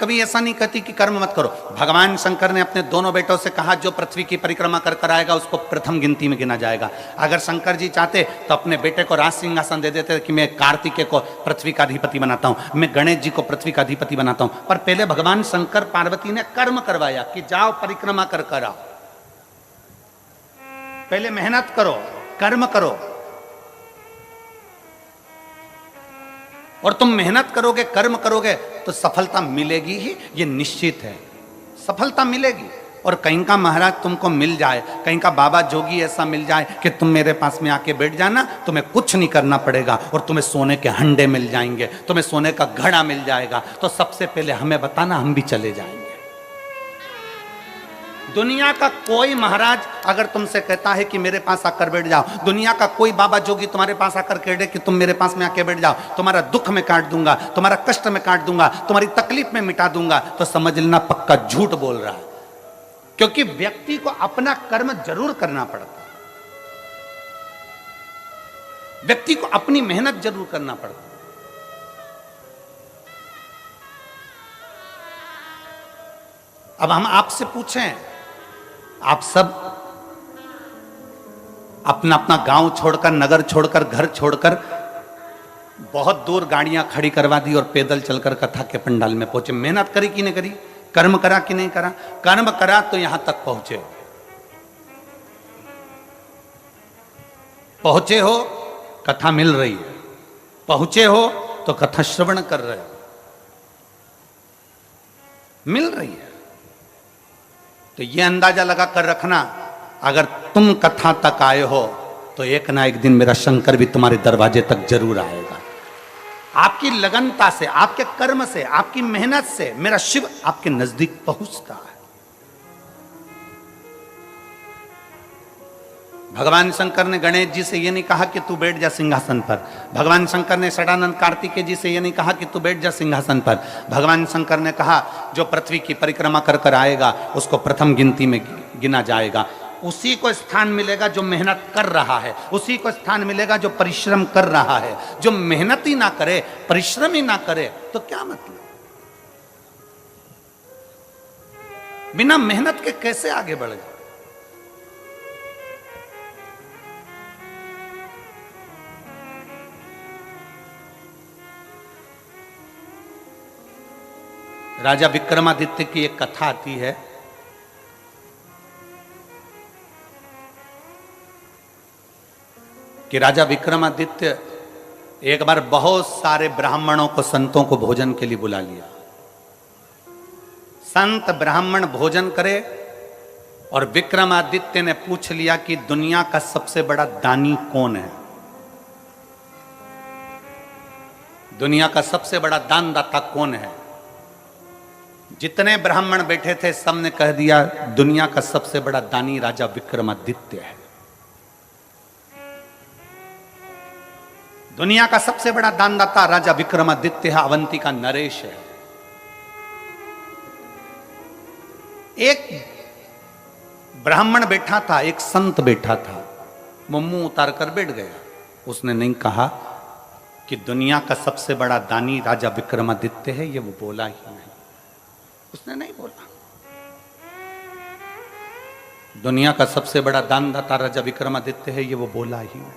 कभी ऐसा नहीं कहती कि कर्म मत करो। भगवान शंकर ने अपने दोनों बेटों से कहा जो पृथ्वी की परिक्रमा कर कर आएगा उसको प्रथम गिनती में गिना जाएगा। अगर शंकर जी चाहते तो अपने बेटे को राज सिंहासन दे देते कि मैं कार्तिकेय को पृथ्वी का अधिपति बनाता हूं, मैं गणेश जी को पृथ्वी का अधिपति बनाता हूं। पर पहले भगवान शंकर पार्वती ने कर्म करवाया कि जाओ परिक्रमा कर कर आओ, पहले मेहनत करो, कर्म करो। और तुम मेहनत करोगे, कर्म करोगे तो सफलता मिलेगी ही, ये निश्चित है, सफलता मिलेगी। और कहीं का महाराज तुमको मिल जाए, कहीं का बाबा जोगी ऐसा मिल जाए कि तुम मेरे पास में आके बैठ जाना, तुम्हें कुछ नहीं करना पड़ेगा और तुम्हें सोने के हंडे मिल जाएंगे, तुम्हें सोने का घड़ा मिल जाएगा, तो सबसे पहले हमें बताना, हम भी चले जाएंगे। दुनिया का कोई महाराज अगर तुमसे कहता है कि मेरे पास आकर बैठ जाओ, दुनिया का कोई बाबा जोगी तुम्हारे पास आकर कह दे कि तुम मेरे पास में आके बैठ जाओ, तुम्हारा दुख में काट दूंगा, तुम्हारा कष्ट में काट दूंगा, तुम्हारी तकलीफ में मिटा दूंगा, तो समझ लेना पक्का झूठ बोल रहा है। क्योंकि व्यक्ति को अपना कर्म जरूर करना पड़ता है, व्यक्ति को अपनी मेहनत जरूर करना पड़ता है। अब हम आपसे पूछें, आप सब अपना अपना गांव छोड़कर, नगर छोड़कर, घर छोड़कर बहुत दूर गाड़ियां खड़ी करवा दी और पैदल चलकर कथा के पंडाल में पहुंचे। मेहनत करी कि नहीं करी, कर्म करा कि नहीं करा? कर्म करा तो यहां तक पहुंचे। पहुंचे हो, कथा मिल रही है, पहुंचे हो तो कथा श्रवण कर रहे हो, मिल रही है। तो ये अंदाजा लगा कर रखना, अगर तुम कथा तक आए हो तो एक ना एक दिन मेरा शंकर भी तुम्हारे दरवाजे तक जरूर आएगा। आपकी लगनता से, आपके कर्म से, आपकी मेहनत से मेरा शिव आपके नजदीक पहुंचता है। भगवान शंकर ने गणेश जी से ये नहीं कहा कि तू बैठ जा सिंहासन पर, भगवान शंकर ने षडानंद कार्तिकेय जी से ये नहीं कहा कि तू बैठ जा सिंहासन पर। भगवान शंकर ने कहा जो पृथ्वी की परिक्रमा कर कर आएगा उसको प्रथम गिनती में गिना जाएगा, उसी को स्थान मिलेगा जो मेहनत कर रहा है, उसी को स्थान मिलेगा जो परिश्रम कर रहा है। जो मेहनत ही ना करे, परिश्रम ही ना करे तो क्या मतलब? बिना मेहनत के कैसे आगे बढ़ेगा? राजा विक्रमादित्य की एक कथा आती है। कि राजा विक्रमादित्य एक बार बहुत सारे ब्राह्मणों को, संतों को भोजन के लिए बुला लिया। संत ब्राह्मण भोजन करे और विक्रमादित्य ने पूछ लिया कि दुनिया का सबसे बड़ा दानी कौन है, दुनिया का सबसे बड़ा दानदाता कौन है। जितने ब्राह्मण बैठे थे सबने कह दिया दुनिया का सबसे बड़ा दानी राजा विक्रमादित्य है। दुनिया का सबसे बड़ा दानदाता राजा विक्रमादित्य है, अवंती का नरेश है। एक ब्राह्मण बैठा था, एक संत बैठा था, वो मुंह उतार कर बैठ गया। उसने नहीं कहा कि दुनिया का सबसे बड़ा दानी राजा विक्रमादित्य है, ये वो बोला ही नहीं, उसने नहीं बोला। दुनिया का सबसे बड़ा दानदाता राजा विक्रमादित्य है, ये वो बोला ही नहीं,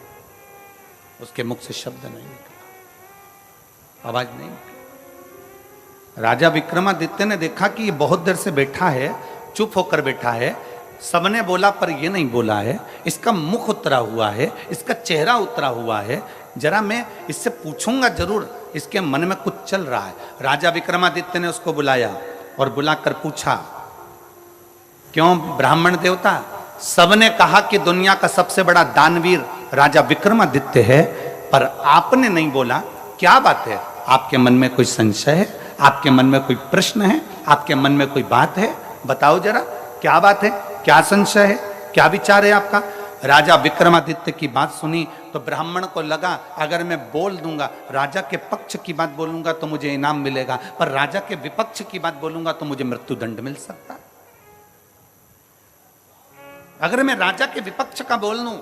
उसके मुख से शब्द नहीं निकला, आवाज नहीं निकली। राजा विक्रमादित्य ने देखा कि ये बहुत देर से बैठा है, चुप होकर बैठा है, सबने बोला पर ये नहीं बोला है, इसका मुख उतरा हुआ है, इसका चेहरा उतरा हुआ है, जरा मैं इससे पूछूंगा जरूर, इसके मन में कुछ चल रहा है। राजा विक्रमादित्य ने उसको बुलाया और बुलाकर पूछा, क्यों ब्राह्मण देवता, सबने कहा कि दुनिया का सबसे बड़ा दानवीर राजा विक्रमादित्य है, पर आपने नहीं बोला, क्या बात है? आपके मन में कोई संशय है, आपके मन में कोई प्रश्न है, आपके मन में कोई बात है? बताओ जरा, क्या बात है, क्या संशय है, क्या विचार है आपका? राजा विक्रमादित्य की बात सुनी तो ब्राह्मण को लगा अगर मैं बोल दूंगा, राजा के पक्ष की बात बोलूंगा तो मुझे इनाम मिलेगा, पर राजा के विपक्ष की बात बोलूंगा तो मुझे मृत्युदंड मिल सकता है। अगर मैं राजा के विपक्ष का बोल दूं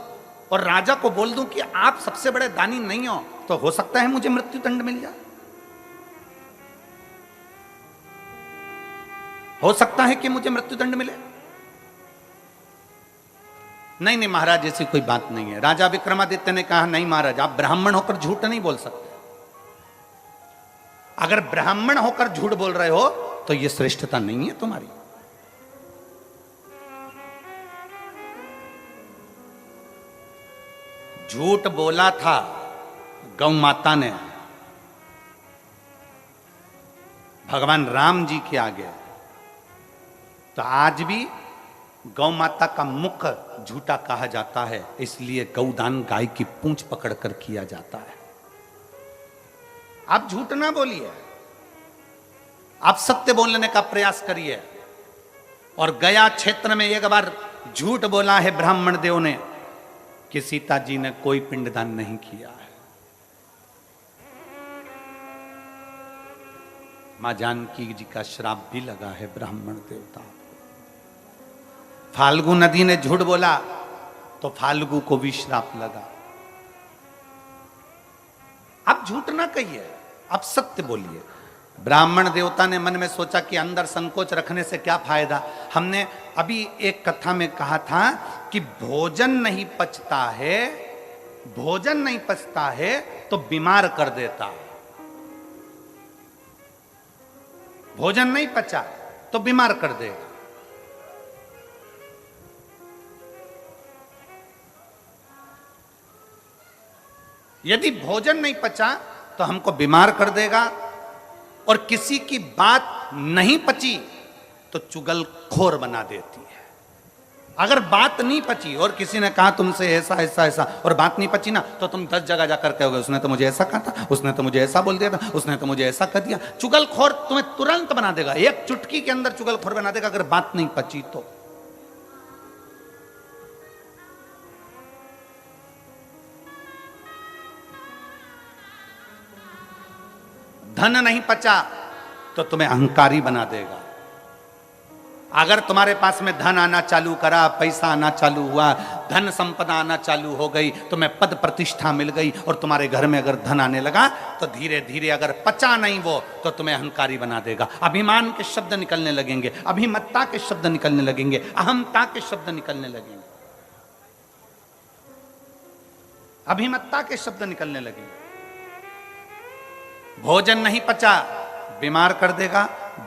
और राजा को बोल दूं कि आप सबसे बड़े दानी नहीं हो सकता है मुझे मृत्युदंड मिल जाए। हो सकता है कि मुझे मृत्युदंड मिले? नहीं नहीं महाराज, ऐसी कोई बात नहीं है। राजा विक्रमादित्य ने कहा, नहीं महाराज, आप ब्राह्मण होकर झूठ नहीं बोल सकते। अगर ब्राह्मण होकर झूठ बोल रहे हो तो यह श्रेष्ठता नहीं है तुम्हारी। झूठ बोला था गौ माता ने भगवान राम जी के आगे, तो आज भी गौ माता का मुख झूठा कहा जाता है, इसलिए गौदान गाय की पूंछ पकड़कर किया जाता है। आप झूठ ना बोलिए, आप सत्य बोलने का प्रयास करिए। और गया क्षेत्र में एक बार झूठ बोला है ब्राह्मण देव ने कि सीता जी ने कोई पिंडदान नहीं किया है। मां जानकी जी का श्राप भी लगा है ब्राह्मण देवता। फाल्गु नदी ने झूठ बोला तो फाल्गु को भी श्राप लगा। आप झूठ ना कहिए, आप सत्य बोलिए। ब्राह्मण देवता ने मन में सोचा कि अंदर संकोच रखने से क्या फायदा। हमने अभी एक कथा में कहा था कि भोजन नहीं पचता है, भोजन नहीं पचता है तो बीमार कर देता है। भोजन नहीं पचा तो बीमार कर देगा। यदि भोजन नहीं पचा तो हमको बीमार कर देगा, और किसी की बात नहीं पची तो चुगलखोर बना देती है। अगर बात नहीं पची और किसी ने कहा तुमसे ऐसा ऐसा ऐसा और बात नहीं पची ना, तो तुम 10 जगह जाकर कहोगे उसने तो मुझे ऐसा कहा था, उसने तो मुझे ऐसा बोल दिया था, उसने तो मुझे ऐसा कर दिया। चुगलखोर तुम्हें तुरंत बना देगा, एक चुटकी के अंदर चुगलखोर बना देगा अगर बात नहीं पची तो। धन नहीं पचा तो तुम्हें अहंकारी बना देगा। अगर तुम्हारे पास में धन आना चालू करा, पैसा आना चालू हुआ, धन संपदा आना चालू हो गई, तुम्हें पद प्रतिष्ठा मिल गई और तुम्हारे घर में अगर धन आने लगा तो धीरे धीरे अगर पचा नहीं वो तो तुम्हें अहंकारी बना देगा। अभिमान के शब्द निकलने लगेंगे, अभिमत्ता के शब्द निकलने लगेंगे, अहमता के शब्द निकलने लगेंगे, अभिमत्ता के शब्द निकलने लगेंगे। भोजन नहीं पचा बीमार कर देगा,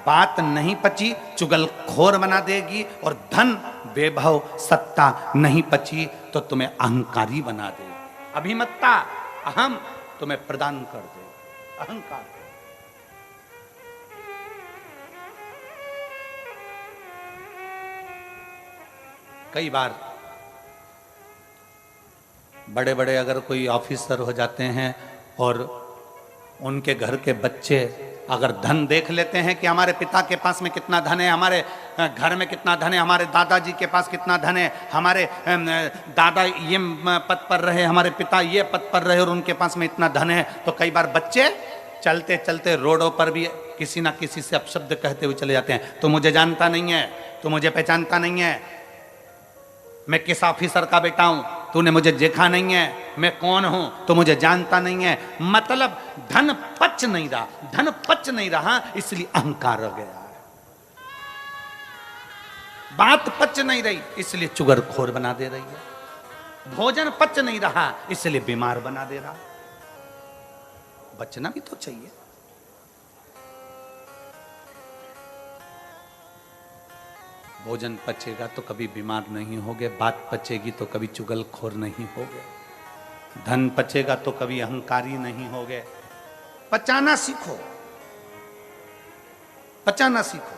बात नहीं पची चुगलखोर बना देगी, और धन वैभव सत्ता नहीं पची तो तुम्हें अहंकारी बना देगी। अभिमत्ता अहम तुम्हें प्रदान कर देगा, अहंकार। कई बार बड़े बड़े अगर कोई ऑफिसर हो जाते हैं और उनके घर के बच्चे अगर धन देख लेते हैं कि हमारे पिता के पास में कितना धन है, हमारे घर में कितना धन है, हमारे दादाजी के पास कितना धन है, हमारे दादा ये पद पर रहे, हमारे पिता ये पद पर रहे और उनके पास में इतना धन है, तो कई बार बच्चे चलते चलते रोडों पर भी किसी ना किसी से अपशब्द कहते हुए चले जाते हैं। तू मुझे जानता नहीं है, तू मुझे पहचानता नहीं है, मैं किस ऑफिसर का बेटा हूं, तूने मुझे देखा नहीं है, मैं कौन हूं, तो मुझे जानता नहीं है। मतलब धन पच नहीं रहा, धन पच नहीं रहा इसलिए अहंकार हो गया है। बात पच नहीं रही इसलिए चुगलखोर बना दे रही है। भोजन पच नहीं रहा इसलिए बीमार बना दे रहा। बचना भी तो चाहिए। भोजन पचेगा तो कभी बीमार नहीं होगे, बात पचेगी तो कभी चुगलखोर नहीं होगे, धन पचेगा तो कभी अहंकारी नहीं होगे। पचाना सीखो, पचाना सीखो।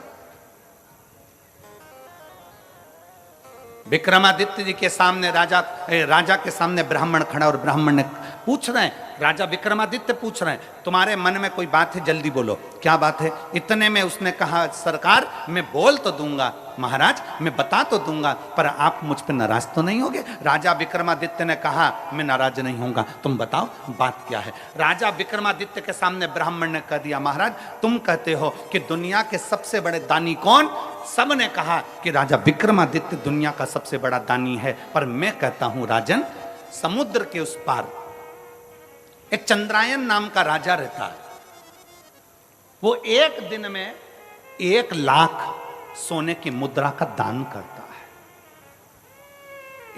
विक्रमादित्य जी के सामने राजा के सामने ब्राह्मण खड़ा और ब्राह्मण ने पूछ रहे हैं, राजा विक्रमादित्य पूछ रहे हैं तुम्हारे मन में कोई बात है जल्दी बोलो, क्या बात है। इतने में उसने कहा सरकार मैं बोल तो दूंगा महाराज, मैं बता तो दूंगा, पर आप मुझ पर नाराज तो नहीं होगे। राजा विक्रमादित्य ने कहा मैं नाराज नहीं होऊंगा, तुम बताओ बात क्या है। राजा विक्रमादित्य के सामने ब्राह्मण ने कह दिया महाराज तुम कहते हो कि दुनिया के सबसे बड़े दानी कौन, सबने कहा कि राजा विक्रमादित्य दुनिया का सबसे बड़ा दानी है, पर मैं कहता हूं राजन समुद्र के उस पार एक चंद्रायन नाम का राजा रहता है। वो एक दिन में 1 लाख सोने की मुद्रा का दान करता है।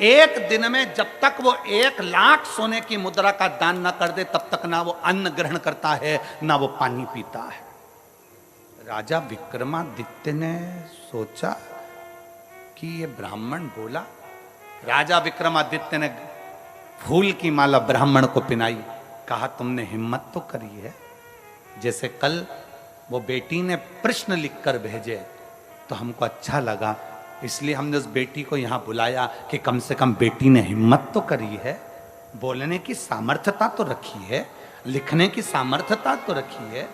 एक दिन में जब तक वो 1,00,000 सोने की मुद्रा का दान ना कर दे तब तक ना वो अन्न ग्रहण करता है ना वो पानी पीता है। राजा विक्रमादित्य ने सोचा कि ये ब्राह्मण बोला। राजा विक्रमादित्य ने फूल की माला ब्राह्मण को पिनाई, कहा तुमने हिम्मत तो करी है। जैसे कल वो बेटी ने प्रश्न लिखकर भेजे तो हमको अच्छा लगा, इसलिए हमने उस बेटी को यहां बुलाया कि कम से कम बेटी ने हिम्मत तो करी है, बोलने की सामर्थ्यता तो रखी है, लिखने की सामर्थ्यता तो रखी है।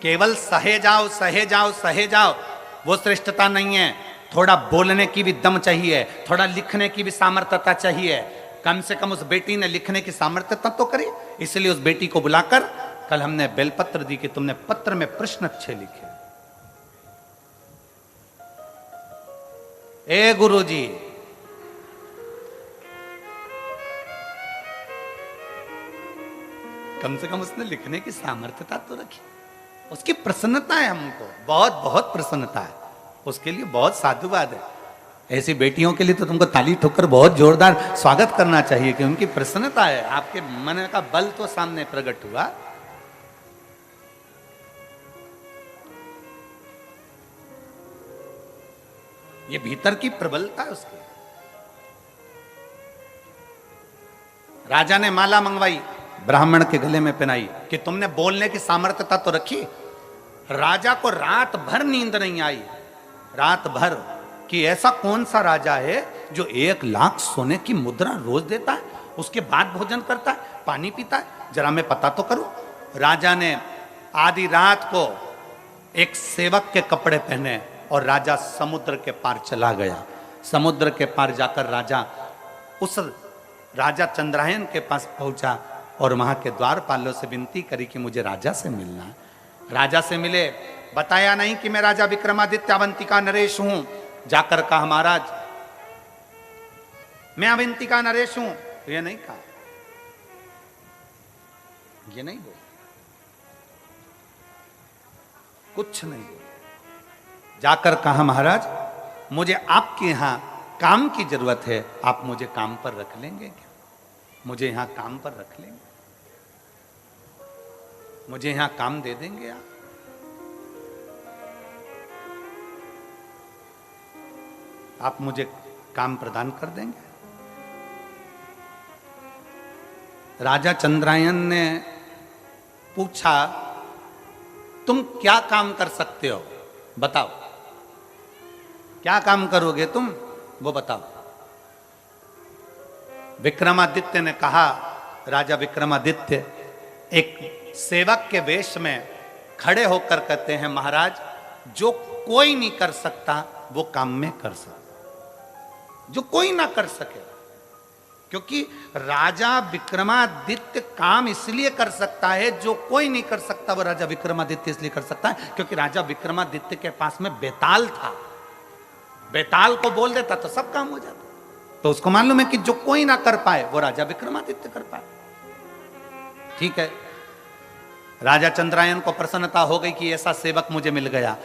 केवल सहे जाओ सहे जाओ सहे जाओ वो श्रेष्ठता नहीं है। थोड़ा बोलने की भी दम चाहिए, थोड़ा लिखने की भी सामर्थ्यता चाहिए। कम से कम उस बेटी ने लिखने की सामर्थ्यता तो करी, इसलिए उस बेटी को बुलाकर कल हमने बेलपत्र दी कि तुमने पत्र में प्रश्न अच्छे लिखे। ए गुरुजी, कम से कम उसने लिखने की सामर्थ्यता तो रखी। उसकी प्रसन्नता है, हमको बहुत बहुत प्रसन्नता है, उसके लिए बहुत साधुवाद है। ऐसी बेटियों के लिए तो तुमको ताली ठोकर बहुत जोरदार स्वागत करना चाहिए कि उनकी प्रसन्नता है। आपके मन का बल तो सामने प्रकट हुआ। ये भीतर की प्रबलता है उसकी। राजा ने माला मंगवाई, ब्राह्मण के गले में पहनाई कि तुमने बोलने की सामर्थ्यता तो रखी। राजा को रात भर नींद नहीं आई, रात भर, कि ऐसा कौन सा राजा है जो 1,00,000 सोने की मुद्रा रोज देता है, उसके बाद भोजन करता है, पानी पीता है, जरा मैं पता तो करूं। राजा ने आधी रात को एक सेवक के कपड़े पहने और राजा समुद्र के पार चला गया। समुद्र के पार जाकर राजा उस राजा चंद्रायन के पास पहुंचा और वहां के द्वारपालों से विनती करी कि मुझे राजा से मिलना है। राजा से मिले, बताया नहीं कि मैं राजा विक्रमादित्य अवंतिका नरेश हूं। जाकर कहा महाराज मैं अवंतिका नरेश हूं, ये नहीं कहा, ये नहीं बोल, कुछ नहीं बोल। जाकर कहा महाराज मुझे आपके यहां काम की जरूरत है, आप मुझे काम पर रख लेंगे क्या? मुझे यहां काम पर रख लेंगे, मुझे यहां काम दे देंगे आप? आप मुझे काम प्रदान कर देंगे? राजा चंद्रायन ने पूछा तुम क्या काम कर सकते हो, बताओ, क्या काम करोगे तुम, वो बताओ। विक्रमादित्य ने कहा, राजा विक्रमादित्य एक सेवक के वेश में खड़े होकर कहते हैं महाराज जो कोई नहीं कर सकता वो काम में कर सकता, जो कोई ना कर सके। क्योंकि राजा विक्रमादित्य काम इसलिए कर सकता है, जो कोई नहीं कर सकता वो राजा विक्रमादित्य इसलिए कर सकता है क्योंकि राजा विक्रमादित्य के पास में बेताल था। बेताल को बोल देता तो सब काम हो जाता। तो उसको मालूम है कि जो कोई ना कर पाए वो राजा विक्रमादित्य कर पाए। ठीक है, राजा चंद्रायन को प्रसन्नता हो गई कि ऐसा सेवक मुझे मिल गया।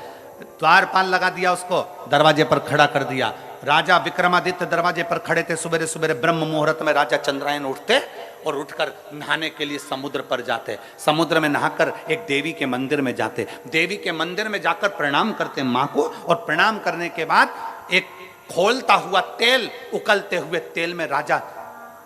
द्वारपाल लगा दिया, उसको दरवाजे पर खड़ा कर दिया। राजा विक्रमादित्य दरवाजे पर खड़े थे। सुबह सुबह ब्रह्म मुहूर्त में राजा चंद्रायन उठते और उठकर नहाने के लिए समुद्र पर जाते। समुद्र में नहाकर एक देवी के मंदिर में जाते। देवी के मंदिर में जाकर प्रणाम करते मां को, और प्रणाम करने के बाद एक खोलता हुआ तेल, उकलते हुए तेल में राजा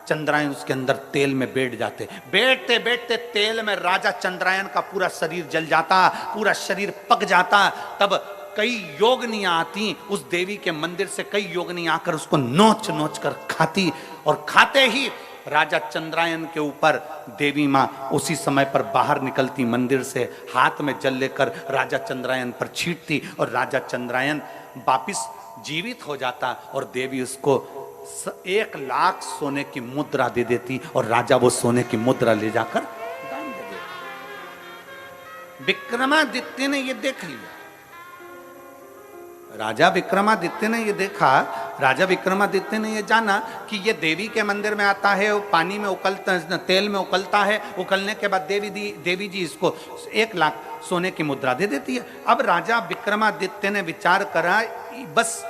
चंद्रायन उसके अंदर तेल में बैठ जाते। बैठते बैठते तेल में राजा चंद्रायन का पूरा शरीर जल जाता, पूरा शरीर पक जाता। तब कई योगनियां आती उस देवी के मंदिर से, कई योगनियां आकर उसको नोच नोच कर खाती, और खाते ही राजा चंद्रायन के ऊपर देवी मां उसी समय पर बाहर निकलती मंदिर से, हाथ में जल लेकर राजा चंद्रायन पर छींटती, और राजा चंद्रायन वापिस जीवित हो जाता, और देवी उसको 1,00,000 सोने की मुद्रा दे देती, और राजा वो सोने की मुद्रा ले जाकर दान दे देता। विक्रमादित्य ने ये देख लिया। राजा विक्रमादित्य ने ये देखा, राजा विक्रमादित्य ने ये जाना कि ये देवी के मंदिर में आता है, वो पानी में उकलता, तेल में उकलता है, उकलने के बाद देवी जी इसको 1,00,000 सोने की मुद्रा दे देती है। अब राजा विक्रमादित्य ने विचार करा, बस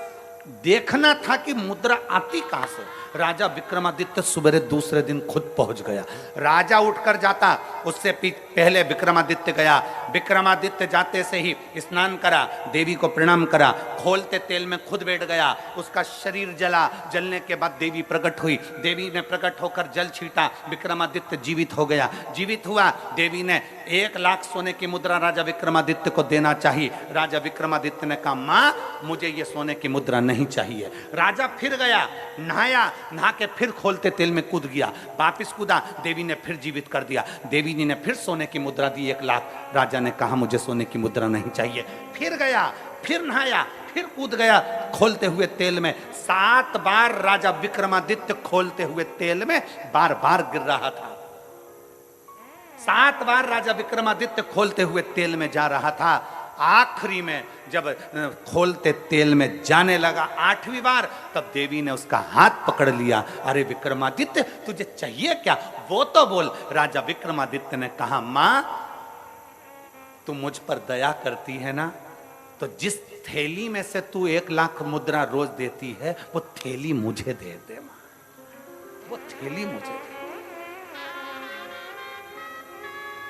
देखना था कि मुद्रा आती कहां से। राजा विक्रमादित्य सुबह दूसरे दिन खुद पहुंच गया। राजा उठकर जाता, उससे पहले विक्रमादित्य गया। विक्रमादित्य जाते से ही स्नान करा, देवी को प्रणाम करा, खोलते तेल में खुद बैठ गया। उसका शरीर जला, जलने के बाद देवी प्रकट हुई। देवी ने प्रकट होकर जल छीटा, विक्रमादित्य जीवित हो गया। जीवित हुआ, देवी ने 1 लाख सोने की मुद्रा राजा विक्रमादित्य को देना चाहिए। राजा विक्रमादित्य ने कहा, मां मुझे ये सोने की मुद्रा नहीं चाहिए। राजा फिर गया, नहाया, नहा के फिर खोलते तेल में कूद गया, वापिस कूदा, देवी ने फिर जीवित कर दिया। देवी जी ने फिर सोने की मुद्रा दी 1 लाख। राजा ने कहा मुझे सोने की मुद्रा नहीं चाहिए। फिर गया, फिर नहाया, फिर कूद गया खोलते हुए तेल में। 7 बार राजा विक्रमादित्य खोलते हुए तेल में बार बार गिर रहा था। 7 बार राजा विक्रमादित्य खोलते हुए तेल में जा रहा था। आखिरी में जब खोलते तेल में जाने लगा 8वीं बार, तब देवी ने उसका हाथ पकड़ लिया। अरे विक्रमादित्य तुझे चाहिए क्या, वो तो बोल। राजा विक्रमादित्य ने कहा, मां तू मुझ पर दया करती है ना, तो जिस थैली में से तू 1 लाख मुद्रा रोज देती है वो थैली मुझे दे दे मां, वो थैली मुझे दे।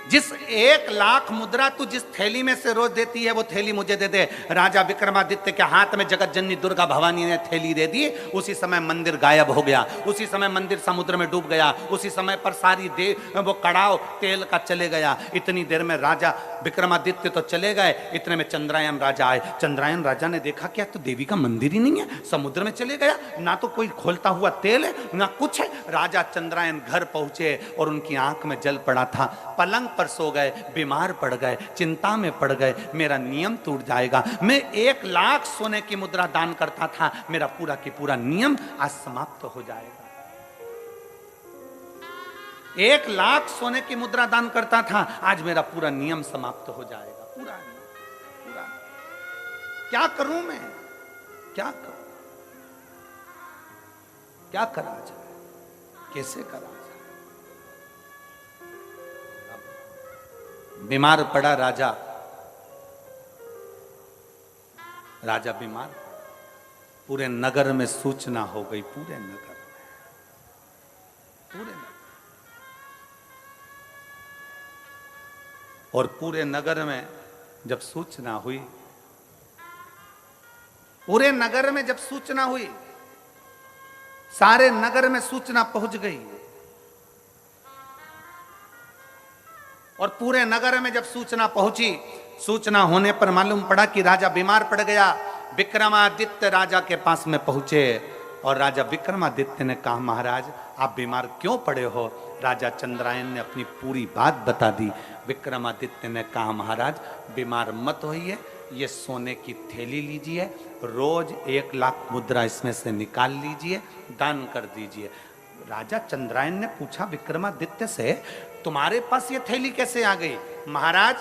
जिस 1 लाख मुद्रा तू जिस थैली में से रोज देती है वो थैली मुझे दे दे। राजा विक्रमादित्य के हाथ में जगत जननी दुर्गा भवानी ने थैली दे दी। उसी समय मंदिर गायब हो गया, उसी समय मंदिर समुद्र में डूब गया, उसी समय पर सारी वो कड़ाव तेल का चले गया। इतनी देर में राजा विक्रमादित्य तो चले गए, इतने में चंद्रायन राजा आए। चंद्रायन राजा ने देखा क्या तो देवी का मंदिर ही नहीं है, समुद्र में चले गया, ना तो कोई खोलता हुआ तेल है ना कुछ है। राजा चंद्रायन घर पहुंचे और उनकी आंख में जल पड़ा था। पलंग पर सो गए, बीमार पड़ गए, चिंता में पड़ गए, मेरा नियम टूट जाएगा। मैं 1 लाख सोने की मुद्रा दान करता था, मेरा पूरा की पूरा नियम आज समाप्त हो जाएगा। 1 लाख सोने की मुद्रा दान करता था, आज मेरा पूरा नियम समाप्त हो जाएगा। पूरा पूरा क्या करूं मैं, क्या करूं, क्या करा जाए, कैसे करा जाए। बीमार पड़ा राजा, राजा बीमार, पूरे नगर में सूचना हो गई, पूरे नगर में, पूरे नगर। और पूरे नगर में जब सूचना हुई, पूरे नगर में जब सूचना हुई, सारे नगर में सूचना पहुंच गई। और पूरे नगर में जब सूचना पहुंची, सूचना होने पर मालूम पड़ा कि राजा बीमार पड़ गया। विक्रमादित्य राजा के पास में पहुंचे और राजा विक्रमादित्य ने कहा, महाराज आप बीमार क्यों पड़े हो। राजा चंद्रायन ने अपनी पूरी बात बता दी। विक्रमादित्य ने कहा, महाराज बीमार मत होइए, ये सोने की थैली लीजिए, रोज 1 लाख मुद्रा इसमें से निकाल लीजिए, दान कर दीजिए। राजा चंद्रायन ने पूछा विक्रमादित्य से, तुम्हारे पास ये थैली कैसे आ गई। महाराज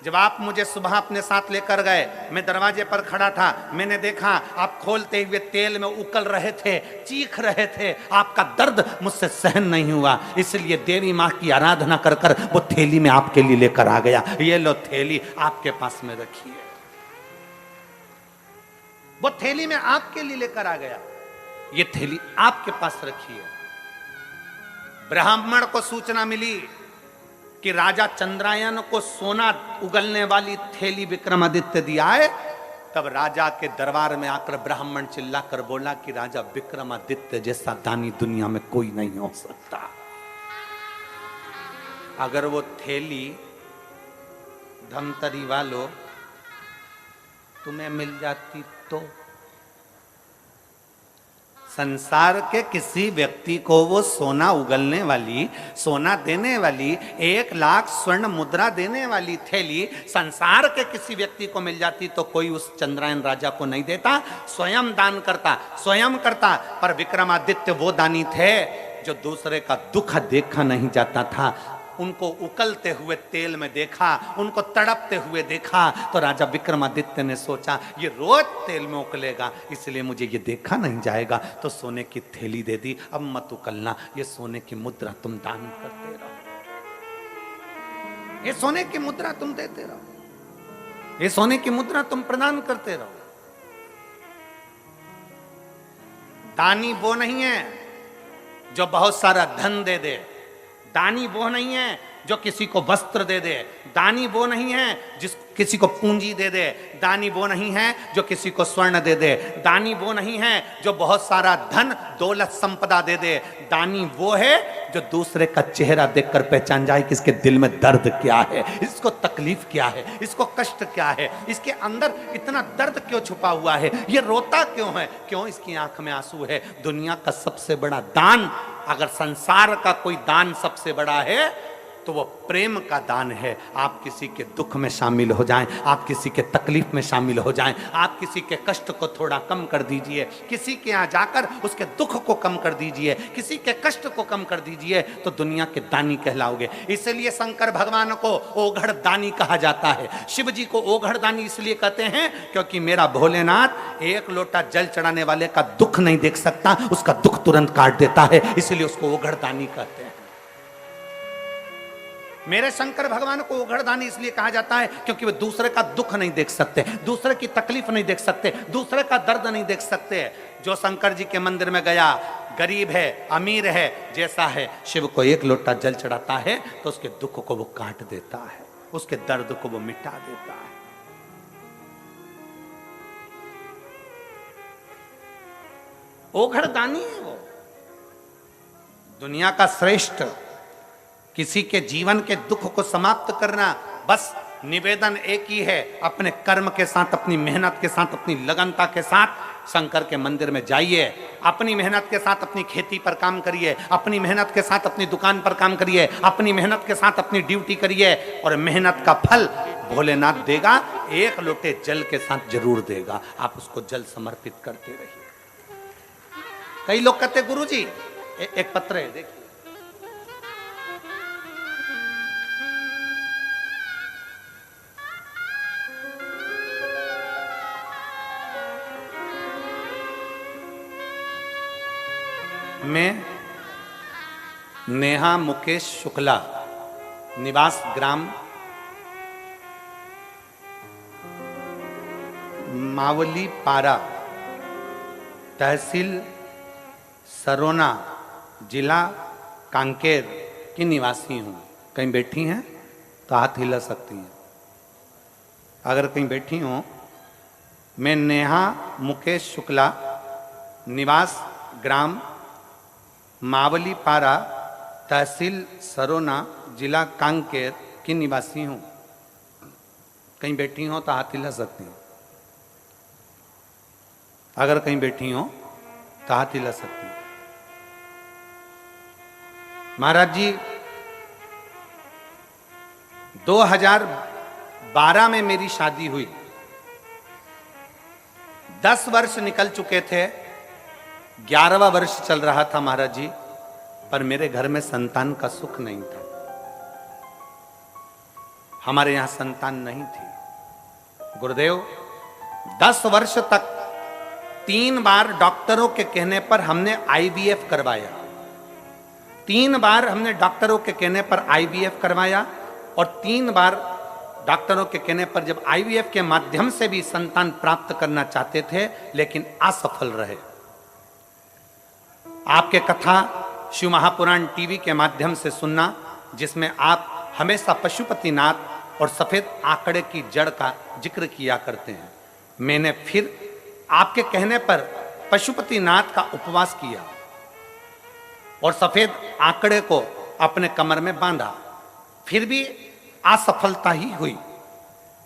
जब आप मुझे सुबह अपने साथ लेकर गए, मैं दरवाजे पर खड़ा था, मैंने देखा आप खोलते हुए तेल में उकल रहे थे, चीख रहे थे, आपका दर्द मुझसे सहन नहीं हुआ, इसलिए देवी माँ की आराधना कर कर वो थैली में आपके लिए लेकर आ गया। ये लो थैली आपके पास में रखिए। वो थैली में आपके लिए लेकर आ गया, ये थैली आपके पास रखिए। ब्राह्मण को सूचना मिली कि राजा चंद्रायन को सोना उगलने वाली थैली विक्रमादित्य दिया है। तब राजा के दरबार में आकर ब्राह्मण चिल्लाकर बोला कि राजा विक्रमादित्य जैसा दानी दुनिया में कोई नहीं हो सकता। अगर वो थैली धमतरी वालों तुम्हें मिल जाती तो संसार के किसी व्यक्ति को वो सोना उगलने वाली, सोना देने वाली, 1 लाख स्वर्ण मुद्रा देने वाली थैली संसार के किसी व्यक्ति को मिल जाती तो कोई उस चंद्रायन राजा को नहीं देता, स्वयं दान करता, स्वयं करता। पर विक्रमादित्य वो दानी थे जो दूसरे का दुख देखा नहीं जाता था। उनको उकलते हुए तेल में देखा, उनको तड़पते हुए देखा, तो राजा विक्रमादित्य ने सोचा ये रोज तेल में उकलेगा, इसलिए मुझे ये देखा नहीं जाएगा, तो सोने की थैली दे दी। अब मत उकलना, ये सोने की मुद्रा तुम दान करते रहो, ये सोने की मुद्रा तुम देते रहो। ये सोने की मुद्रा तुम प्रदान करते रहो। दानी वो नहीं है जो बहुत सारा धन दे दे, दानी वो नहीं है जो किसी को वस्त्र दे दे, दानी वो नहीं है जिस किसी को पूंजी दे दे, दानी वो नहीं है जो किसी को स्वर्ण दे दे, दानी वो नहीं है जो बहुत सारा धन दौलत संपदा दे दे, दानी वो है जो दूसरे का चेहरा देखकर पहचान जाए कि इसके दिल में दर्द क्या है, इसको तकलीफ क्या है, इसको कष्ट क्या है, इसके अंदर इतना दर्द क्यों छुपा हुआ है, ये रोता क्यों है, क्यों इसकी आंख में आंसू है। दुनिया का सबसे बड़ा दान, अगर संसार का कोई दान सबसे बड़ा है तो वो प्रेम का दान है। आप किसी के दुख में शामिल हो जाएं, आप किसी के तकलीफ में शामिल हो जाएं, आप किसी के कष्ट को थोड़ा कम कर दीजिए, किसी के यहाँ जाकर उसके दुख को कम कर दीजिए, किसी के कष्ट को कम कर दीजिए, तो दुनिया के दानी कहलाओगे। इसलिए शंकर भगवान को ओघड़ दानी कहा जाता है। शिव जी को ओघड़ दानी इसलिए कहते हैं क्योंकि मेरा भोलेनाथ एक लोटा जल चढ़ाने वाले का दुख नहीं देख सकता, उसका दुख तुरंत काट देता है, इसलिए उसको ओघड़ दानी कहते हैं। मेरे शंकर भगवान को ओघड़दानी इसलिए कहा जाता है क्योंकि वे दूसरे का दुख नहीं देख सकते, दूसरे की तकलीफ नहीं देख सकते, दूसरे का दर्द नहीं देख सकते। जो शंकर जी के मंदिर में गया, गरीब है अमीर है जैसा है, शिव को एक लोटा जल चढ़ाता है तो उसके दुख को वो काट देता है, उसके दर्द को वो मिटा देता है। ओघड़दानी है वो, दुनिया का श्रेष्ठ। किसी के जीवन के दुख को समाप्त करना, बस निवेदन एक ही है, अपने कर्म के साथ, अपनी मेहनत के साथ, अपनी लगनता के साथ शंकर के मंदिर में जाइए, अपनी मेहनत के साथ अपनी खेती पर काम करिए, अपनी मेहनत के साथ अपनी दुकान पर काम करिए, अपनी मेहनत के साथ अपनी ड्यूटी करिए, और मेहनत का फल भोलेनाथ देगा, एक लोटे जल के साथ जरूर देगा। आप उसको जल समर्पित करते रहिए। कई लोग कहते गुरुजी एक पत्र है, देखिए मैं नेहा मुकेश शुक्ला, निवास ग्राम मावली पारा, तहसील सरोना, जिला कांकेर की निवासी हूँ। कहीं बैठी हैं तो हाथ हिला सकती हैं। अगर कहीं बैठी हूँ, मैं नेहा मुकेश शुक्ला, निवास ग्राम मावली पारा, तहसील सरोना, जिला कांकेर की निवासी हूँ। कहीं बैठी हो तो हाथ हिला सकती हैं। अगर कहीं बैठी हो तो हाथ हिला सकती हैं। महाराज जी 2012 में मेरी शादी हुई, 10 वर्ष निकल चुके थे, 11वां वर्ष चल रहा था महाराज जी, पर मेरे घर में संतान का सुख नहीं था। हमारे यहां संतान नहीं थी। गुरुदेव 10 वर्ष तक 3 बार डॉक्टरों के कहने पर हमने आईवीएफ करवाया, 3 बार हमने डॉक्टरों के कहने पर आईवीएफ करवाया, और 3 बार डॉक्टरों के कहने पर जब आईवीएफ के माध्यम से भी संतान प्राप्त करना चाहते थे, लेकिन असफल रहे। आपके कथा शिव महापुराण टीवी के माध्यम से सुनना, जिसमें आप हमेशा पशुपतिनाथ और सफेद आंकड़े की जड़ का जिक्र किया करते हैं। मैंने फिर आपके कहने पर पशुपतिनाथ का उपवास किया और सफेद आंकड़े को अपने कमर में बांधा, फिर भी असफलता ही हुई।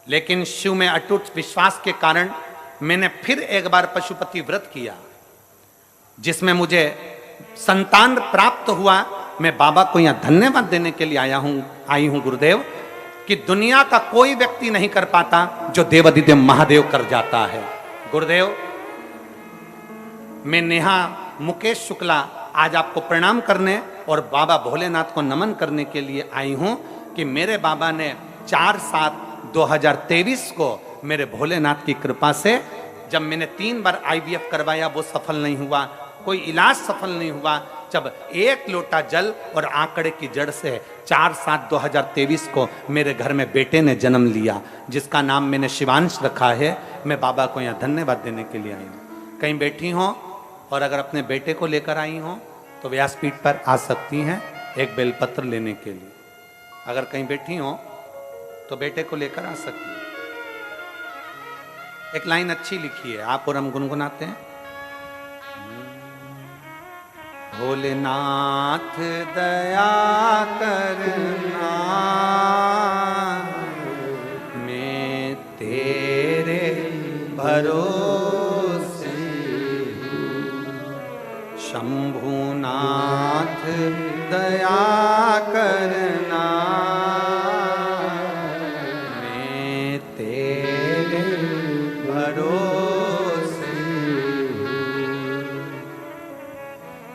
लेकिन शिव में अटूट विश्वास के कारण मैंने फिर एक बार पशुपति व्रत किया, जिसमें मुझे संतान प्राप्त हुआ। मैं बाबा को यहां धन्यवाद देने के लिए आई हूं गुरुदेव, कि दुनिया का कोई व्यक्ति नहीं कर पाता जो देवाधिदेव महादेव कर जाता है। गुरुदेव, मैं नेहा मुकेश शुक्ला आज आपको प्रणाम करने और बाबा भोलेनाथ को नमन करने के लिए आई हूं कि मेरे बाबा ने 4/7/2023 को मेरे भोलेनाथ की कृपा से, जब मैंने 3 बार आईवीएफ करवाया वो सफल नहीं हुआ, कोई इलाज सफल नहीं हुआ, जब एक लोटा जल और आंकड़े की जड़ से 4/7/2023 को मेरे घर में बेटे ने जन्म लिया, जिसका नाम मैंने शिवांश रखा है। मैं बाबा को यहाँ धन्यवाद देने के लिए आई हूँ। कहीं बैठी हो और अगर अपने बेटे को लेकर आई हो तो व्यासपीठ पर आ सकती हैं एक बेलपत्र लेने के लिए। अगर कहीं बैठी हो तो बेटे को लेकर आ सकती हैं। एक लाइन अच्छी लिखी है, आप और हम गुनगुनाते हैं। भोलेनाथ दया करना, मैं तेरे भरोसे। शंभुनाथ दया करना, मैं तेरे भरोसे।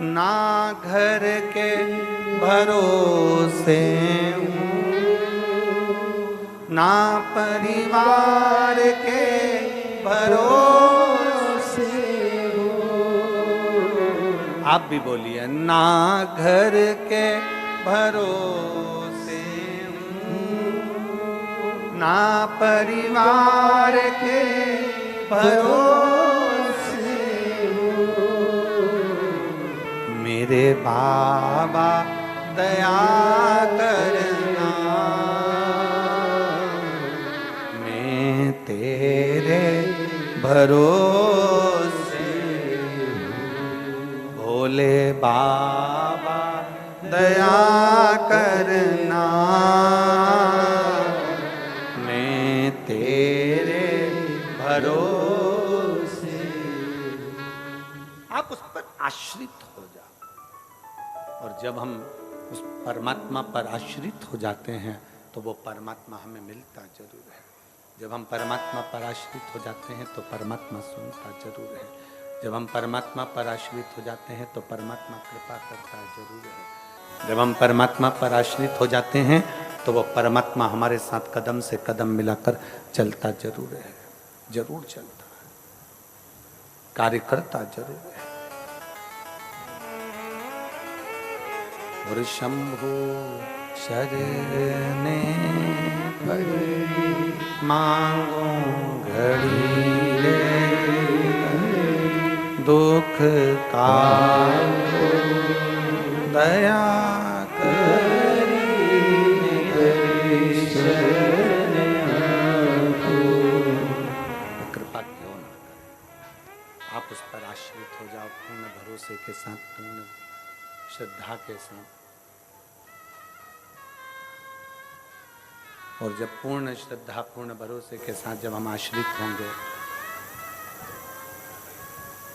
ना घर के भरोसे हूँ, ना परिवार के भरोसे हूँ। आप भी बोलिए, ना घर के भरोसे हूँ, ना परिवार के भरोसे हूँ। मेरे बाबा दया करना, मैं तेरे भरोसे हूँ। भोले बाबा दया करना, मैं तेरे भरोसे। आप उस पर आश्रित हो जाओ, और जब हम उस परमात्मा पर आश्रित हो जाते हैं तो वो परमात्मा हमें मिलता जरूर है। जब हम परमात्मा पर आश्रित हो जाते हैं तो परमात्मा सुनता जरूर है। जब हम परमात्मा पर आश्रित हो जाते हैं तो परमात्मा कृपा करता जरूर है। जब हम परमात्मा पर आश्रित हो जाते हैं तो वो परमात्मा हमारे साथ कदम से कदम मिलाकर चलता जरूर है, जरूर चलता है, कार्य करता जरूर है। और शंभु शरणे पड़ी, मांगो घड़ी रे, दुख का दया करी, कृपा क्यों ना करे। आप उस पर आश्रित हो जाओ पूर्ण भरोसे के साथ, पूर्ण श्रद्धा के साथ। और जब पूर्ण श्रद्धा पूर्ण भरोसे के साथ जब हम आश्रित होंगे,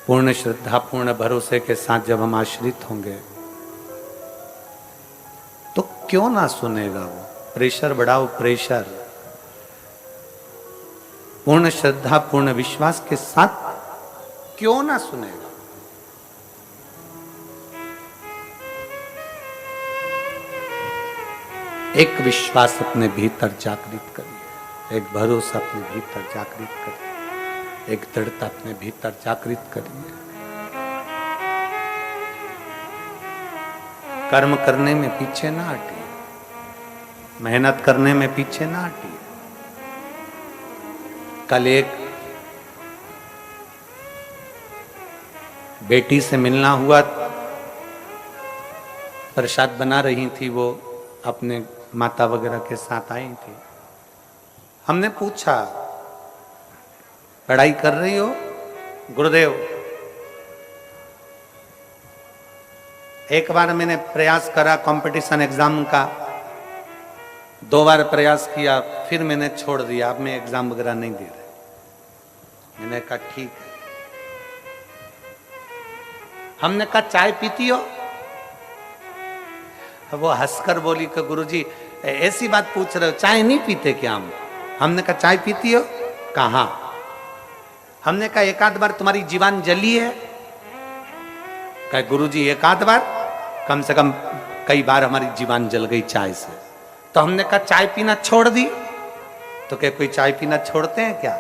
पूर्ण श्रद्धा पूर्ण भरोसे के साथ जब हम आश्रित होंगे, तो क्यों ना सुनेगा वो। प्रेशर बढ़ाओ, प्रेशर। पूर्ण श्रद्धा पूर्ण विश्वास के साथ क्यों ना सुनेगा। एक विश्वास अपने भीतर जागृत करिए, एक भरोसा अपने भीतर जागृत करिए, एक दृढ़ता अपने भीतर जागृत करिए। कर्म करने में पीछे ना हटिए, मेहनत करने में पीछे ना हटिए। कल एक बेटी से मिलना हुआ, प्रसाद बना रही थी, वो अपने माता वगैरह के साथ आई थी। हमने पूछा, पढ़ाई कर रही हो गुरुदेव? एक बार मैंने प्रयास करा कंपटीशन एग्जाम का, 2 बार प्रयास किया, फिर मैंने छोड़ दिया। अब मैं एग्जाम वगैरह नहीं दे रहा। मैंने कहा ठीक है। हमने कहा चाय पीती हो? वो हंसकर बोली कि गुरुजी ऐसी बात पूछ रहे हो, चाय नहीं पीते क्या हम? हमने कहा चाय पीती हो? कहाँ? हमने कहा एक आध बार तुम्हारी जीवान जली है? कहा गुरुजी एक आध बार, कम से कम कई बार हमारी जीवान जल गई चाय से। तो हमने कहा चाय पीना छोड़ दी? तो क्या कोई चाय पीना छोड़ते हैं क्या?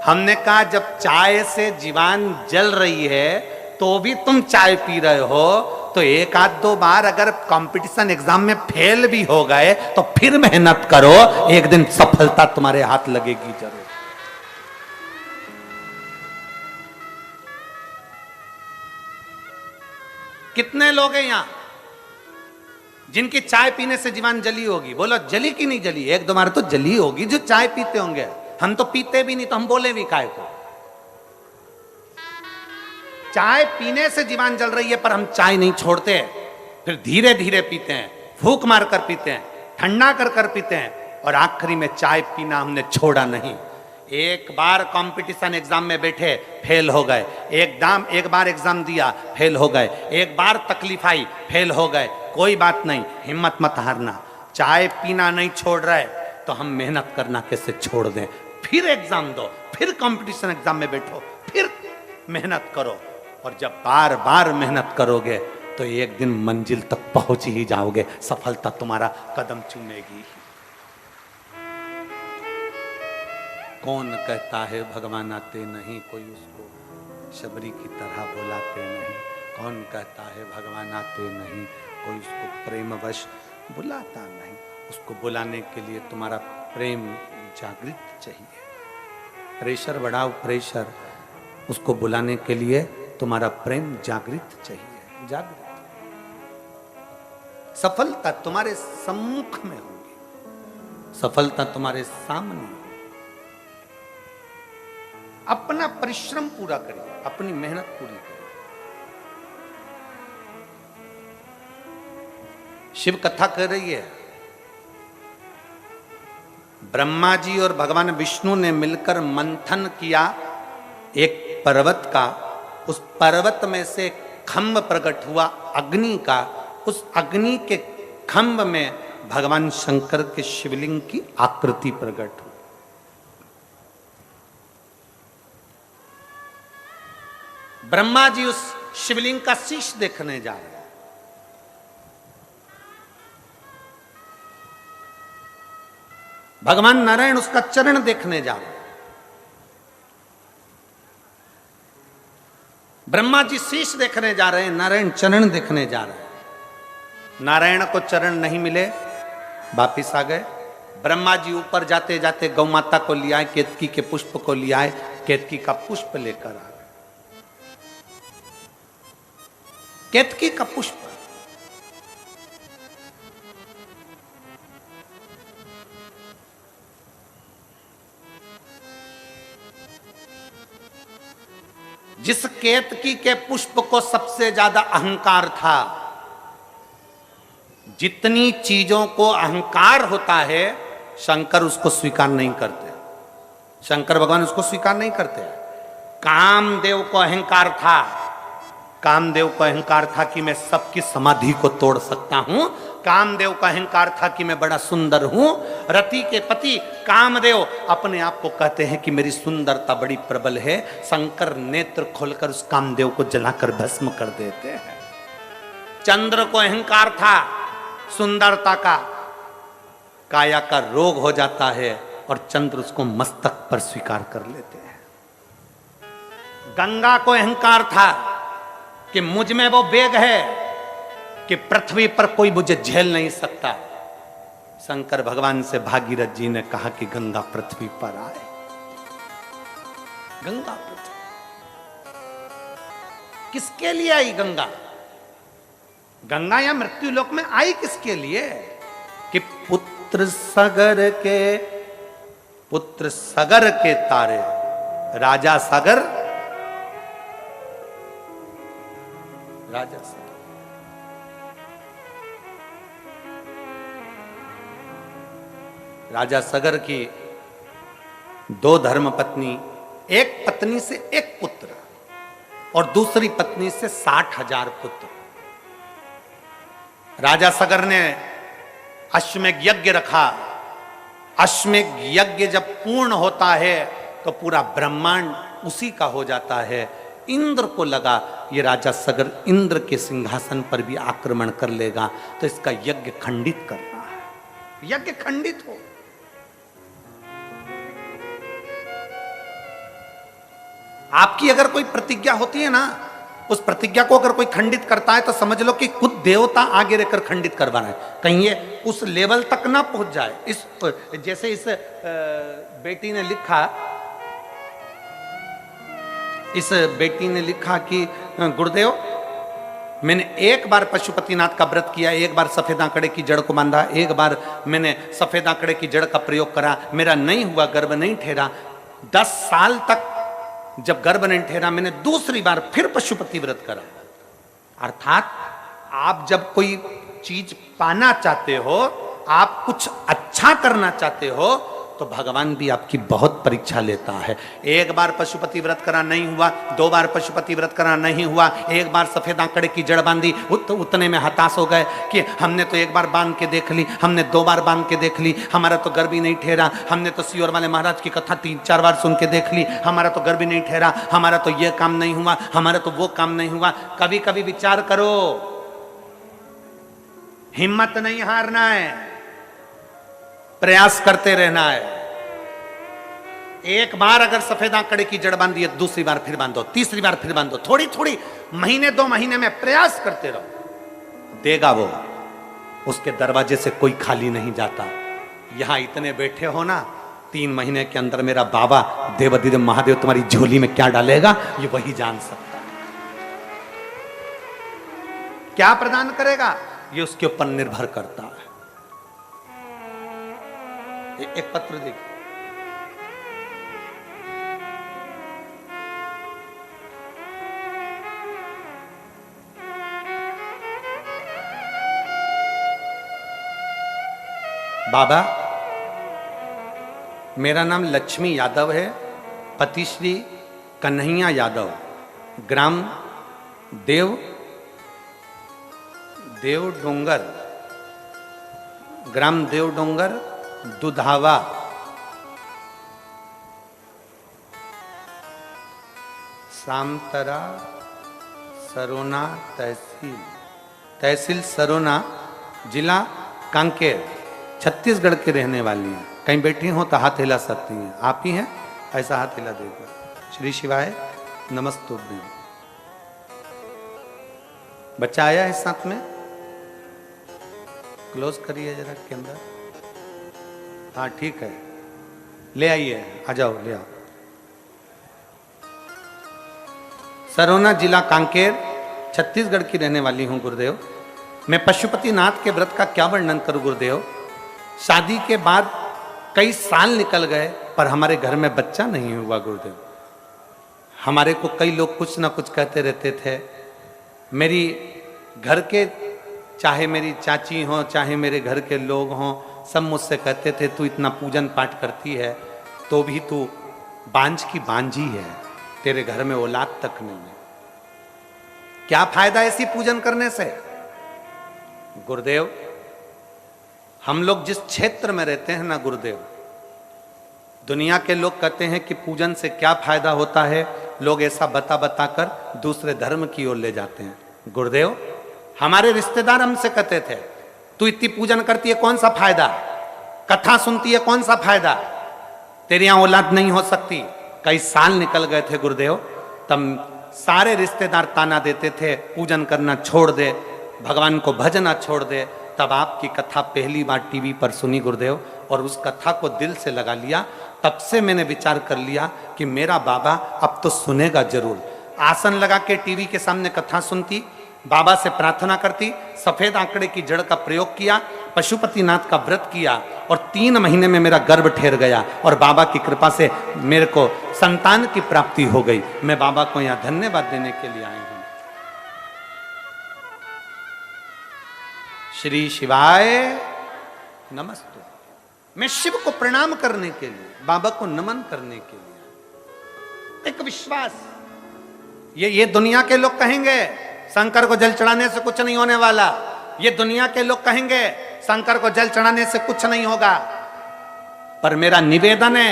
हमने कहा जब चाय से जीवान जल रही है तो भी तुम चाय पी रहे हो, तो एक आध दो बार अगर कंपटीशन एग्जाम में फेल भी हो गए तो फिर मेहनत करो, एक दिन सफलता तुम्हारे हाथ लगेगी जरूर। कितने लोग हैं यहां जिनकी चाय पीने से जीवन जली होगी? बोलो जली कि नहीं जली? एक दो बार तो जली होगी जो चाय पीते होंगे। हम तो पीते भी नहीं तो हम बोले भी काहे को? चाय पीने से जीवन जल रही है पर हम चाय नहीं छोड़ते, फिर धीरे धीरे पीते हैं, फूंक मार कर पीते हैं, ठंडा कर कर पीते हैं, और आखिरी में चाय पीना हमने छोड़ा नहीं। एक बार कंपटीशन एग्जाम में बैठे, फेल हो गए, एक बार एग्जाम दिया, फेल हो गए, एक बार तकलीफ आई, फेल हो गए, कोई बात नहीं, हिम्मत मत हारना। चाय पीना नहीं छोड़ रहे तो हम मेहनत करना कैसे छोड़ दें? फिर एग्जाम दो, फिर कंपटीशन एग्जाम में बैठो, फिर मेहनत करो, और जब बार बार मेहनत करोगे तो एक दिन मंजिल तक पहुंच ही जाओगे, सफलता तुम्हारा कदम चूमेगी। कौन कहता है भगवान आते नहीं, कोई उसको शबरी की तरह बुलाते नहीं। कौन कहता है भगवान आते नहीं, कोई उसको प्रेमवश बुलाता नहीं। उसको बुलाने के लिए तुम्हारा प्रेम जागृत चाहिए। प्रेशर बढ़ाओ, प्रेशर। उसको बुलाने के लिए तुम्हारा प्रेम जागृत चाहिए, जागृत। सफलता तुम्हारे सम्मुख में होगी, सफलता तुम्हारे सामने। अपना परिश्रम पूरा करिए, अपनी मेहनत पूरी करिए। शिव कथा कर रही है, ब्रह्मा जी और भगवान विष्णु ने मिलकर मंथन किया एक पर्वत का। उस पर्वत में से खंभ प्रकट हुआ अग्नि का। उस अग्नि के खंभ में भगवान शंकर के शिवलिंग की आकृति प्रकट हुई। ब्रह्मा जी उस शिवलिंग का शीश देखने जा रहे हैं। भगवान नारायण उसका चरण देखने जा रहे हैं। ब्रह्मा जी शीश देखने जा रहे हैं, नारायण चरण देखने जा रहे हैं। नारायण को चरण नहीं मिले, वापिस आ गए। ब्रह्मा जी ऊपर जाते जाते गौ माता को लिया, केतकी के पुष्प को लिया, केतकी का पुष्प लेकर आ गए। केतकी का पुष्प जिस केतकी के पुष्प को सबसे ज्यादा अहंकार था, जितनी चीजों को अहंकार होता है शंकर उसको स्वीकार नहीं करते। शंकर भगवान उसको स्वीकार नहीं करते। कामदेव को अहंकार था, कामदेव को अहंकार था कि मैं सबकी समाधि को तोड़ सकता हूं। कामदेव का अहंकार था कि मैं बड़ा सुंदर हूं। रति के पति कामदेव अपने आप को कहते हैं कि मेरी सुंदरता बड़ी प्रबल है। शंकर नेत्र खोलकर उस कामदेव को जलाकर भस्म कर देते हैं। चंद्र को अहंकार था सुंदरता का, काया का रोग हो जाता है और चंद्र उसको मस्तक पर स्वीकार कर लेते हैं। गंगा को अहंकार था कि मुझ में वो वेग है कि पृथ्वी पर कोई मुझे झेल नहीं सकता। शंकर भगवान से भागीरथ जी ने कहा कि गंगा पृथ्वी पर आए। गंगा पृथ्वी किसके लिए आई? गंगा गंगा या मृत्यु लोक में आई किसके लिए? कि पुत्र सागर के तारे, राजा सागर, राजा सागर, राजा सागर की दो धर्म पत्नी, एक पत्नी से एक पुत्र और दूसरी पत्नी से 60,000 पुत्र। राजा सागर ने अश्वमेध यज्ञ रखा। अश्वमेध यज्ञ जब पूर्ण होता है तो पूरा ब्रह्मांड उसी का हो जाता है। इंद्र को लगा ये राजा सागर इंद्र के सिंहासन पर भी आक्रमण कर लेगा तो इसका यज्ञ खंडित करना है। यज्ञ खंडित हो। आपकी अगर कोई प्रतिज्ञा होती है ना उस प्रतिज्ञा को अगर कोई खंडित करता है तो समझ लो कि खुद देवता आगे रहकर खंडित करवा रहे हैं, कहीं ये उस लेवल तक ना पहुंच जाए। इस जैसे इस बेटी ने लिखा, इस बेटी ने लिखा कि गुरुदेव मैंने एक बार पशुपतिनाथ का व्रत किया, एक बार सफेद आंकड़े की जड़ को बांधा, एक बार मैंने सफेद आंकड़े की जड़ का प्रयोग करा, मेरा नहीं हुआ, गर्भ नहीं ठहरा। 10 साल तक जब गर्भ नहीं ठहरा, मैंने दूसरी बार फिर पशुपति व्रत करा। अर्थात आप जब कोई चीज पाना चाहते हो, आप कुछ अच्छा करना चाहते हो, तो भगवान भी आपकी बहुत परीक्षा लेता है। एक बार पशुपति व्रत करा नहीं हुआ, 2 बार पशुपति व्रत करा नहीं हुआ, एक बार सफेद आंकड़े की जड़ बांधी, उतने में हताश हो गए कि हमने तो एक बार बांध के देख ली, हमने 2 बार बांध के देख ली, हमारा तो गर्भ ही नहीं ठहरा, हमने तो सियोर वाले महाराज की कथा 3-4 बार सुन के देख ली, हमारा तो गर्भ ही नहीं ठहरा, हमारा तो ये काम नहीं हुआ, हमारा तो वो काम नहीं हुआ। कभी कभी विचार करो, हिम्मत नहीं हारना है, प्रयास करते रहना है। एक बार अगर सफेद आंकड़े की जड़ बांधी है, दूसरी बार फिर बांधो, तीसरी बार फिर बांधो, थोड़ी थोड़ी महीने 2 महीने में प्रयास करते रहो, देगा वो। उसके दरवाजे से कोई खाली नहीं जाता। यहां इतने बैठे हो ना, 3 महीने के अंदर मेरा बाबा देवाधिदेव महादेव तुम्हारी झोली में क्या डालेगा ये वही जान सकता है। क्या प्रदान करेगा ये उसके ऊपर निर्भर करता है। एक पत्र देखिए, बाबा मेरा नाम लक्ष्मी यादव है, पति श्री कन्हैया यादव, ग्राम देव डोंगर, ग्राम देव डोंगर, दुधावा, सामतरा, सरोना तहसील सरोना, जिला कांकेर, छत्तीसगढ़ के रहने वाली हैं। कहीं बैठी हो तो हाथ हिला सकती हैं। आप ही हैं, ऐसा हाथ हिला देगा। श्री शिवाय नमस्तुभ्यं। बच्चा आया है साथ में, क्लोज करिए जरा कैमरा। हाँ ठीक है, ले आइए, आ जाओ, ले आओ। सरोना जिला कांकेर, छत्तीसगढ़ की रहने वाली हूं गुरुदेव। मैं पशुपतिनाथ के व्रत का क्या वर्णन करूं गुरुदेव। शादी के बाद कई साल निकल गए पर हमारे घर में बच्चा नहीं हुआ गुरुदेव। हमारे को कई लोग कुछ ना कुछ कहते रहते थे। मेरी घर के, चाहे मेरी चाची हो, चाहे मेरे घर के लोग हों, सब मुझसे कहते थे तू इतना पूजन पाठ करती है तो भी तू बांझ की बांझी है, तेरे घर में औलाद तक नहीं है। क्या फायदा ऐसी पूजन करने से गुरुदेव। हम लोग जिस क्षेत्र में रहते हैं ना गुरुदेव, दुनिया के लोग कहते हैं कि पूजन से क्या फायदा होता है, लोग ऐसा बता बता कर दूसरे धर्म की ओर ले जाते हैं। गुरुदेव हमारे रिश्तेदार हमसे कहते थे तू इतनी पूजन करती है कौन सा फायदा, कथा सुनती है कौन सा फायदा, तेरे यहां औलाद नहीं हो सकती। कई साल निकल गए थे गुरुदेव, तब सारे रिश्तेदार ताना देते थे पूजन करना छोड़ दे, भगवान को भजना छोड़ दे। तब आपकी कथा पहली बार टीवी पर सुनी गुरुदेव, और उस कथा को दिल से लगा लिया। तब से मैंने विचार कर लिया कि मेरा बाबा अब तो सुनेगा जरूर। आसन लगा के टीवी के सामने कथा सुनती, बाबा से प्रार्थना करती, सफेद आंकड़े की जड़ का प्रयोग किया, पशुपतिनाथ का व्रत किया, और 3 महीने में मेरा गर्भ ठहर गया और बाबा की कृपा से मेरे को संतान की प्राप्ति हो गई। मैं बाबा को यहाँ धन्यवाद देने के लिए आई हूं। श्री शिवाय नमस्ते। मैं शिव को प्रणाम करने के लिए, बाबा को नमन करने के लिए, एक विश्वास। ये दुनिया के लोग कहेंगे शंकर को जल चढ़ाने से कुछ नहीं होने वाला, ये दुनिया के लोग कहेंगे शंकर को जल चढ़ाने से कुछ नहीं होगा, पर मेरा निवेदन है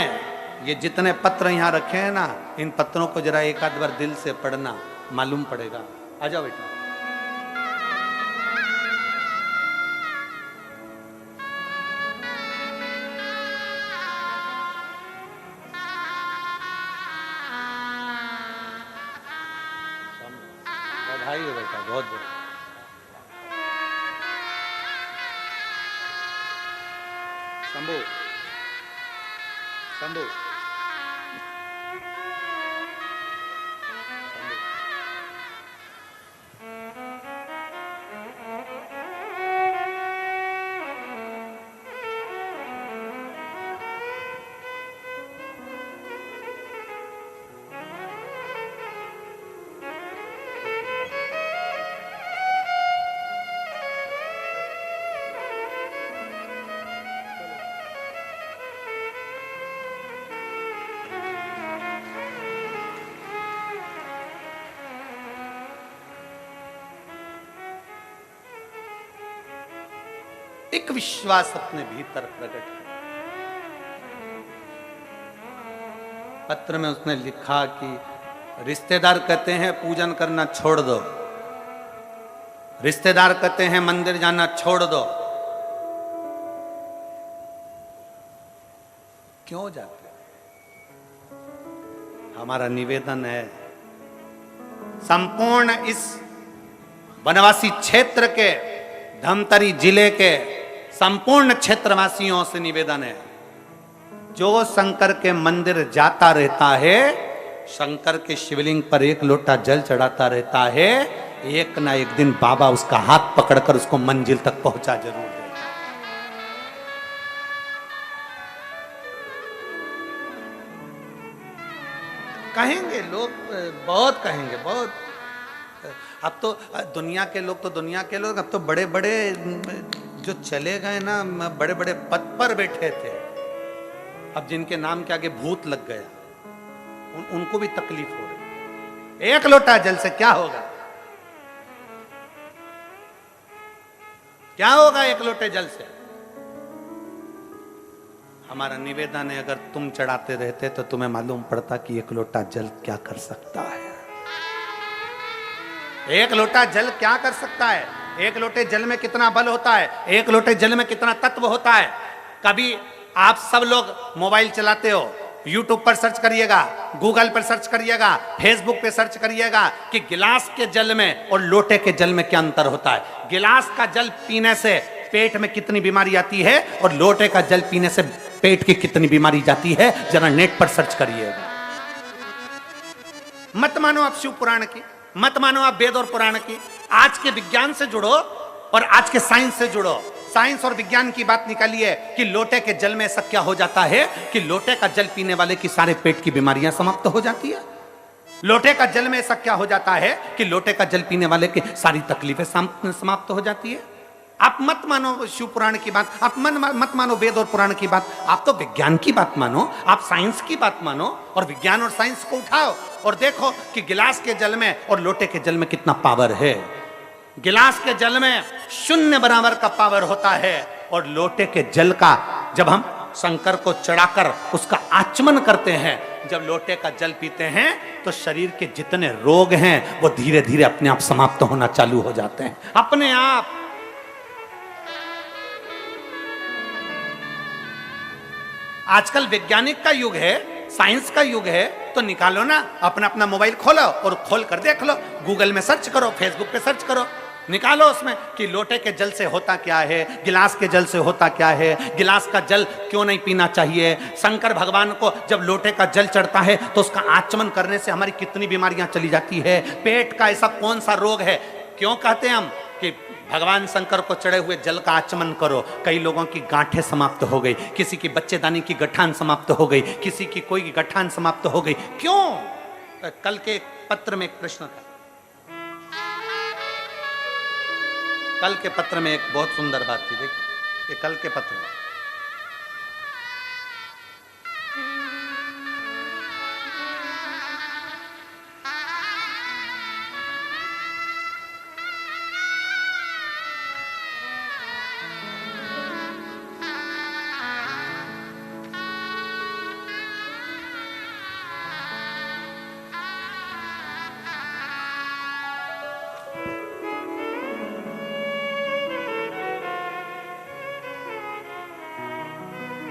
ये जितने पत्र यहां रखे हैं ना, इन पत्रों को जरा एक आध बार दिल से पढ़ना, मालूम पड़ेगा। आ जाओ बेटा। बधाई हो बेटा, बहुत बहुत। शंभू शंभू एक विश्वास अपने भीतर प्रकट है। पत्र में उसने लिखा कि रिश्तेदार कहते हैं पूजन करना छोड़ दो, रिश्तेदार कहते हैं मंदिर जाना छोड़ दो, क्यों जाते? हमारा निवेदन है संपूर्ण इस वनवासी क्षेत्र के, धमतरी जिले के संपूर्ण क्षेत्रवासियों से निवेदन है, जो शंकर के मंदिर जाता रहता है, शंकर के शिवलिंग पर एक लोटा जल चढ़ाता रहता है, एक ना एक दिन बाबा उसका हाथ पकड़कर उसको मंजिल तक पहुंचा जरूर है। कहेंगे लोग, बहुत कहेंगे, बहुत। अब तो दुनिया के लोग, अब तो बड़े बड़े जो चले गए ना, बड़े बड़े पद पर बैठे थे, अब जिनके नाम के आगे भूत लग गया, उनको भी तकलीफ हो रही। एक लोटा जल से क्या होगा? क्या होगा एक लोटे जल से? हमारा निवेदन है, अगर तुम चढ़ाते रहते तो तुम्हें मालूम पड़ता कि एक लोटा जल क्या कर सकता है। एक लोटा जल क्या कर सकता है? एक लोटे जल में कितना बल होता है, एक लोटे जल में कितना तत्व होता है। कभी आप सब लोग मोबाइल चलाते हो, यूट्यूब पर सर्च करिएगा, गूगल पर सर्च करिएगा, फेसबुक पे सर्च करिएगा कि गिलास के जल में और लोटे के जल में क्या अंतर होता है। गिलास का जल पीने से पेट में कितनी बीमारी आती है और लोटे का जल पीने से पेट की कितनी बीमारी जाती है, जरा नेट पर सर्च करिएगा। मत मानो आप शिव पुराण की, मत मानो आप वेद और पुराण की, आज के विज्ञान से जुड़ो और आज के साइंस से जुड़ो। साइंस और विज्ञान की बात निकालिए कि लोटे के जल में ऐसा क्या हो जाता है कि लोटे का जल पीने वाले की सारे पेट की बीमारियां समाप्त हो जाती है। लोटे का जल में ऐसा क्या हो जाता है कि लोटे का जल पीने वाले की सारी तकलीफें समाप्त हो जाती है। आप मत मानो शिव पुराण की बात, आप मत मानो वेद और पुराण की बात, आप तो विज्ञान की बात मानो, आप साइंस की बात मानो और विज्ञान और साइंस को उठाओ और देखो कि गिलास के जल में और लोटे के जल में कितना पावर है। गिलास के जल में 0 बराबर का पावर होता है और लोटे के जल का जब हम शंकर को चढ़ाकर उसका आचमन करते हैं, जब लोटे का जल पीते हैं तो शरीर के जितने रोग हैं वो धीरे धीरे अपने आप समाप्त होना चालू हो जाते हैं, अपने आप। आजकल वैज्ञानिक का युग है, साइंस का युग है, तो निकालो ना अपना अपना मोबाइल खोलो और खोल कर देख लो, गूगल में सर्च करो, फेसबुक पे सर्च करो, निकालो उसमें कि लोटे के जल से होता क्या है, गिलास के जल से होता क्या है, गिलास का जल क्यों नहीं पीना चाहिए। शंकर भगवान को जब लोटे का जल चढ़ता है तो उसका आचमन करने से हमारी कितनी बीमारियां चली जाती है। पेट का ऐसा कौन सा रोग है, क्यों कहते हैं हम कि भगवान शंकर को चढ़े हुए जल का आचमन करो। कई लोगों की गांठें समाप्त हो गई, किसी की बच्चेदानी की गठान समाप्त हो गई, किसी की कोई गठान समाप्त हो गई, क्यों? कल के पत्र में एक प्रश्न था, कल के पत्र में एक बहुत सुंदर बात थी, देखिए ये कल के पत्र में।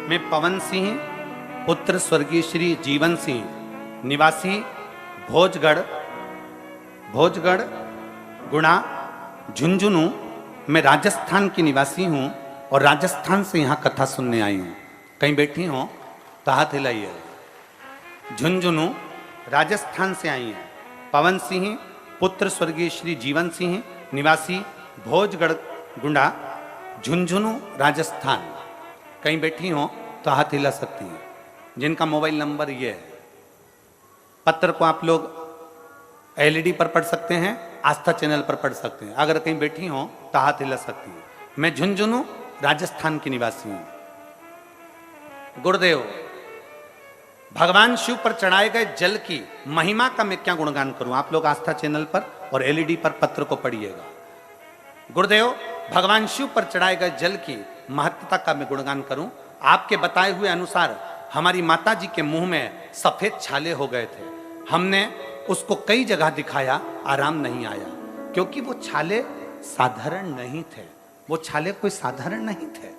मैं पवन सिंह, पुत्र स्वर्गीय श्री जीवन सिंह, निवासी भोजगढ़ गुणा, झुंझुनू, मैं राजस्थान की निवासी हूँ और राजस्थान से यहाँ कथा सुनने आई हूँ। कहीं बैठी हो तो हाथ हिलाइए। झुंझुनू राजस्थान से आई हैं। पवन सिंह पुत्र स्वर्गीय श्री जीवन सिंह, निवासी भोजगढ़ गुंडा, झुंझुनू राजस्थान। कहीं बैठी हो तो हाथ हिला सकती हैं। जिनका मोबाइल नंबर ये है। पत्र को आप लोग एलईडी पर पढ़ सकते हैं, आस्था चैनल पर पढ़ सकते हैं। अगर कहीं बैठी हो तो हाथ हिला सकती हैं। मैं झुंझुनू राजस्थान की निवासी हूं। गुरुदेव, भगवान शिव पर चढ़ाए गए जल की महिमा का मैं क्या गुणगान करूं। आप लोग आस्था चैनल पर और एलईडी पर पत्र को पढ़िएगा। गुरुदेव, भगवान शिव पर चढ़ाए गए जल की महत्ता का मैं गुणगान करूं। आपके बताए हुए अनुसार हमारी माता जी के मुंह में सफेद छाले हो गए थे। हमने उसको कई जगह दिखाया, आराम नहीं आया, क्योंकि वो छाले साधारण नहीं थे। वो छाले कोई साधारण नहीं थे।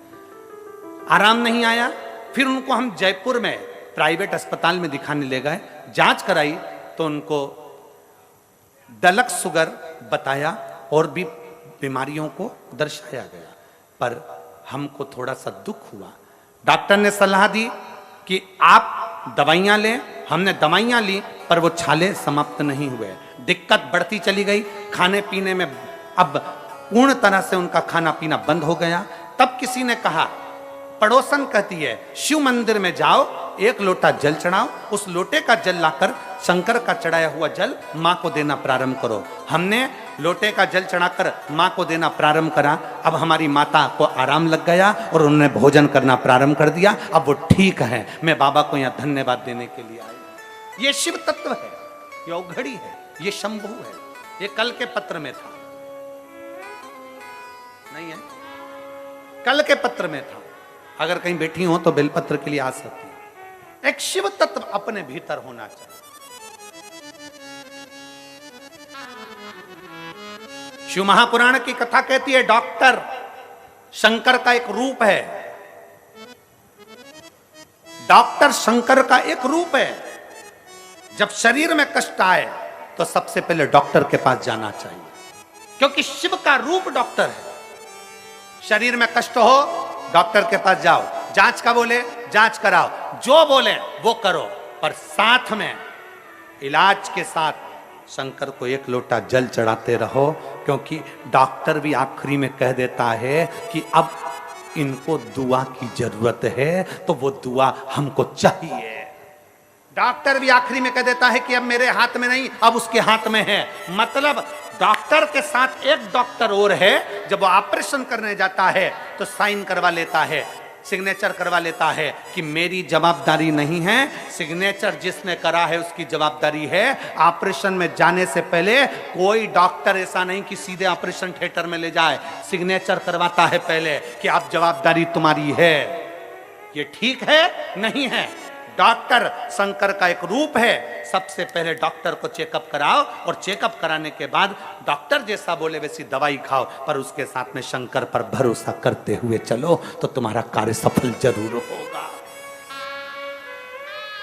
आराम नहीं आया। फिर उनको हम जयपुर में प्राइवेट अस्पताल में दिखाने ले गए। जांच कराई तो उनको डलक शुगर बताया और भी बीमारियों को दर्शाया गया। पर हमको थोड़ा सा दुख हुआ। डॉक्टर ने सलाह दी कि आप दवाइयां लें। हमने दवाइयां ली पर वो छाले समाप्त नहीं हुए। दिक्कत बढ़ती चली गई। खाने पीने में अब पूर्ण तरह से उनका खाना पीना बंद हो गया। तब किसी ने कहा, पड़ोसन कहती है, शिव मंदिर में जाओ, एक लोटा जल चढ़ाओ, उस लोटे का जल लाकर शंकर का चढ़ाया हुआ जल माँ को देना प्रारंभ करो। हमने लोटे का जल चढ़ाकर माँ को देना प्रारंभ करा। अब हमारी माता को आराम लग गया और उन्होंने भोजन करना प्रारंभ कर दिया। अब वो ठीक है। मैं बाबा को यहाँ धन्यवाद देने के लिए आया। ये शिव तत्व है, ये औघड़ी है, ये शंभु है। ये कल के पत्र में था, नहीं है, कल के पत्र में था। अगर कहीं बैठी हो तो बेलपत्र के लिए आ सकती है। एक शिव तत्व अपने भीतर होना चाहिए। शिव महापुराण की कथा कहती है, डॉक्टर शंकर का एक रूप है। डॉक्टर शंकर का एक रूप है। जब शरीर में कष्ट आए तो सबसे पहले डॉक्टर के पास जाना चाहिए, क्योंकि शिव का रूप डॉक्टर है। शरीर में कष्ट हो, डॉक्टर के पास जाओ। जांच का बोले, जांच कराओ, जो बोले वो करो, पर साथ में इलाज के साथ शंकर को एक लोटा जल चढ़ाते रहो। क्योंकि डॉक्टर भी आखिरी में कह देता है कि अब इनको दुआ की जरूरत है, तो वो दुआ हमको चाहिए। डॉक्टर भी आखिरी में कह देता है कि अब मेरे हाथ में नहीं, अब उसके हाथ में है। मतलब डॉक्टर के साथ एक डॉक्टर और है। जब वो ऑपरेशन करने जाता है तो साइन करवा लेता है, सिग्नेचर करवा लेता है कि मेरी जवाबदारी नहीं है, सिग्नेचर जिसने करा है उसकी जवाबदारी है। ऑपरेशन में जाने से पहले कोई डॉक्टर ऐसा नहीं कि सीधे ऑपरेशन थिएटर में ले जाए, सिग्नेचर करवाता है पहले कि आप जवाबदारी तुम्हारी है। ये ठीक है नहीं है? डॉक्टर शंकर का एक रूप है। सबसे पहले डॉक्टर को चेकअप कराओ और चेकअप कराने के बाद डॉक्टर जैसा बोले वैसी दवाई खाओ, पर उसके साथ में शंकर पर भरोसा करते हुए चलो तो तुम्हारा कार्य सफल जरूर होगा।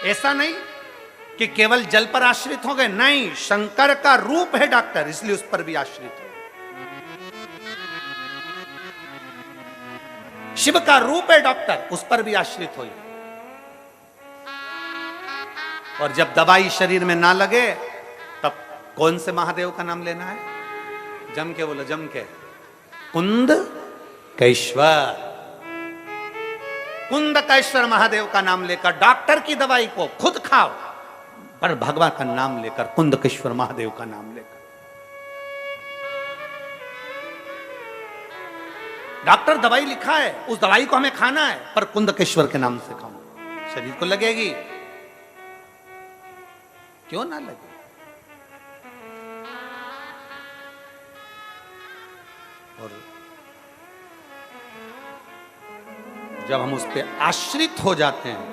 ऐसा नहीं कि केवल जल पर आश्रित हो गए, नहीं, शंकर का रूप है डॉक्टर, इसलिए उस पर भी आश्रित हो। शिव का रूप है डॉक्टर, उस पर भी आश्रित हो। और जब दवाई शरीर में ना लगे तब कौन से महादेव का नाम लेना है? जम के बोलो, जम के, कुंद कैश्वर। कुंद कैश्वर महादेव का नाम लेकर डॉक्टर की दवाई को खुद खाओ, पर भगवान का नाम लेकर, कुंद कैश्वर महादेव का नाम लेकर। डॉक्टर दवाई लिखा है, उस दवाई को हमें खाना है, पर कुंद कैश्वर के नाम से खाओ, शरीर को लगेगी। क्यों ना लगे? और जब हम उस पर आश्रित हो जाते हैं,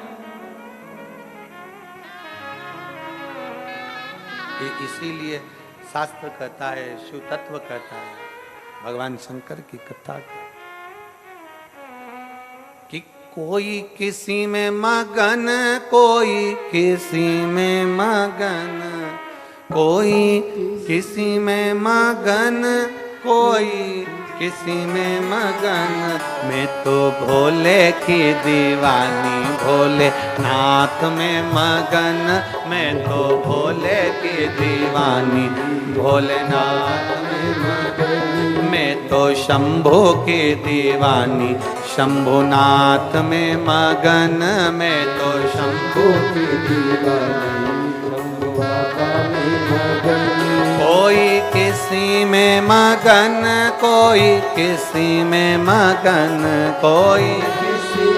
इसीलिए शास्त्र कहता है, शिव तत्व कहता है, भगवान शंकर की कथा कि कोई किसी में मगन, कोई किसी में मगन, कोई किसी में मगन, कोई किसी में मगन, मैं तो भोले की दीवानी, भोले नाथ में मगन, मैं तो भोले की दीवानी, भोलेनाथ में मगन, मैं तो शंभू की दीवानी, शंभुनाथ में मगन, मैं तो शंभू की दीवानी, शंभु बाबा में मगन। कोई किसी में मगन, कोई किसी में मगन, कोई किसी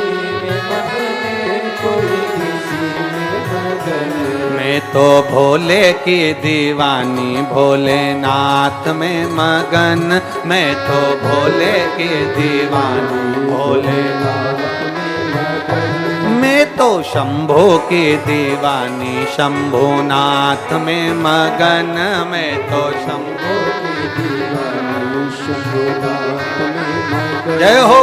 में मगन, कोई किसी में मगन, मैं तो भोले की दीवानी, भोलेनाथ में मगन, मैं तो भोले की दीवानी, भोलेनाथ में मगन, मैं तो शंभू की दीवानी, शंभुनाथ में मगन, मैं तो शंभू की दीवानी, शंभुनाथ में मगन। जय हो।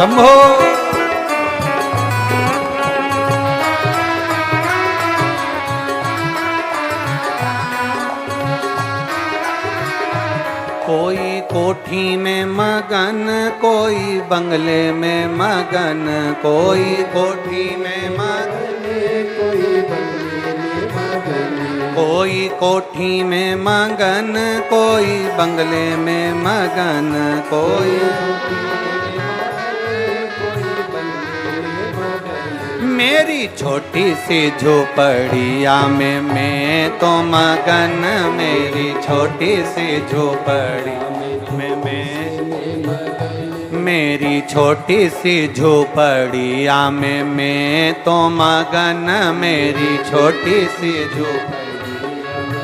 शंभो। कोई कोठी में मगन, कोई बंगले में मगन, कोई कोठी में मगन, कोई बंगले में मगन, कोई कोठी में मगन, कोई बंगले में मगन, कोई मेरी छोटी सी झोपड़िया में मैं तो मगन, मेरी छोटी सी झोपड़िया में मैं, मेरी छोटी सी झोपड़िया में मैं तो मगन, मेरी छोटी सी झोपड़िया में।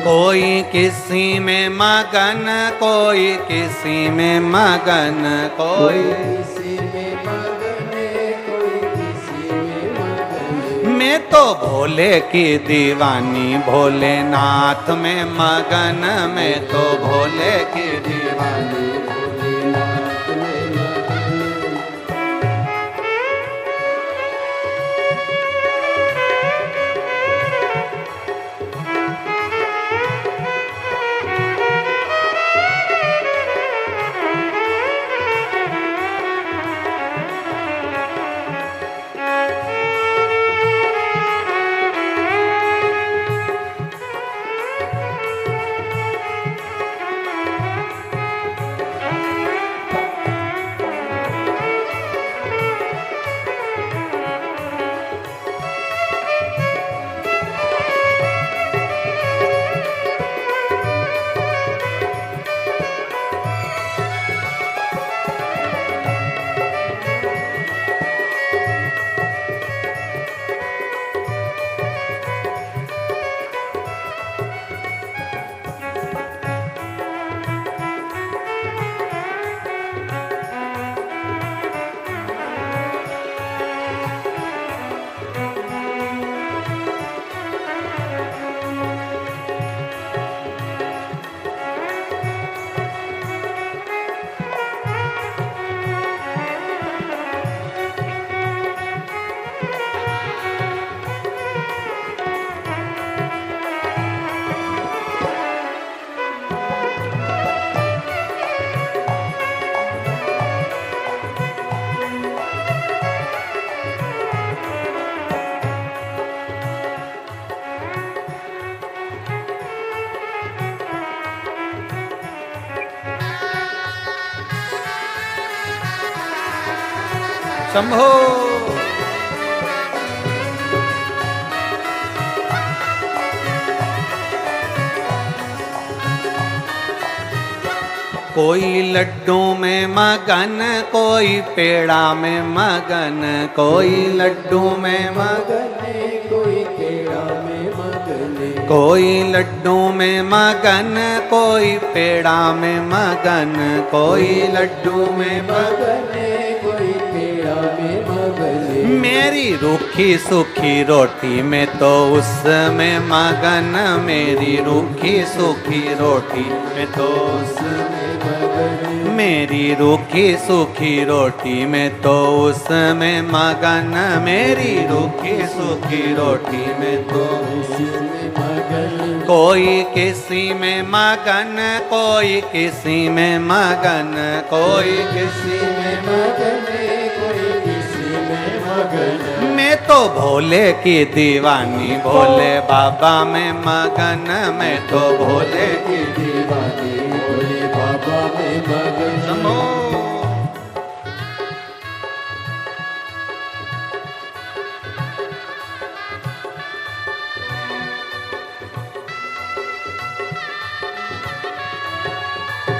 कोई किसी में मगन, कोई किसी में मगन, कोई मैं तो भोले की दीवानी, भोलेनाथ में मगन, मैं तो भोले की दीवानी, भोलेनाथ में मगन। शंभो। कोई लड्डू में मगन, कोई पेड़ा में मगन, कोई लड्डू में मगन, कोई पेड़ा में मगन, कोई लड्डू में मगन, कोई पेड़ा में मगन, कोई लड्डू में मगन, कोई पेड़ा में मगन। मेरी रूखी सूखी रोटी में तो उसमें मगन, मेरी रूखी सूखी रोटी में तो उसमें, मेरी रूखी सूखी रोटी में तो उसमें मगन, मेरी रूखी सूखी रोटी में तो उसमें मगन। कोई किसी में मगन, कोई किसी में मगन, कोई किसी में मगन, कोई किसी में मगन। मैं तो भोले की दीवानी, भोले बाबा में मगन, मैं तो भोले की दीवानी, भोले बाबा में मगन। शंभो।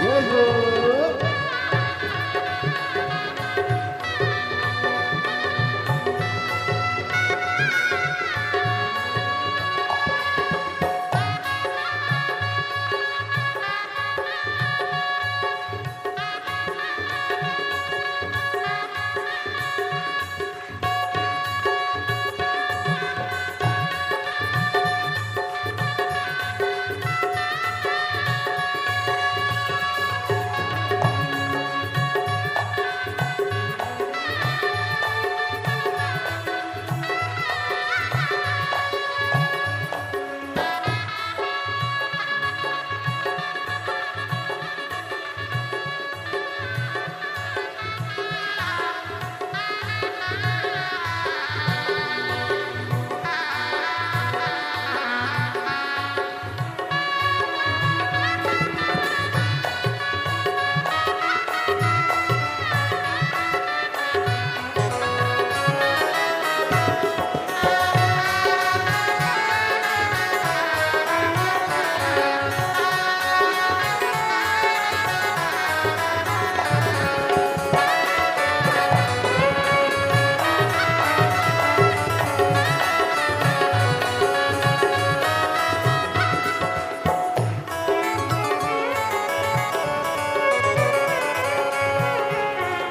जय हो।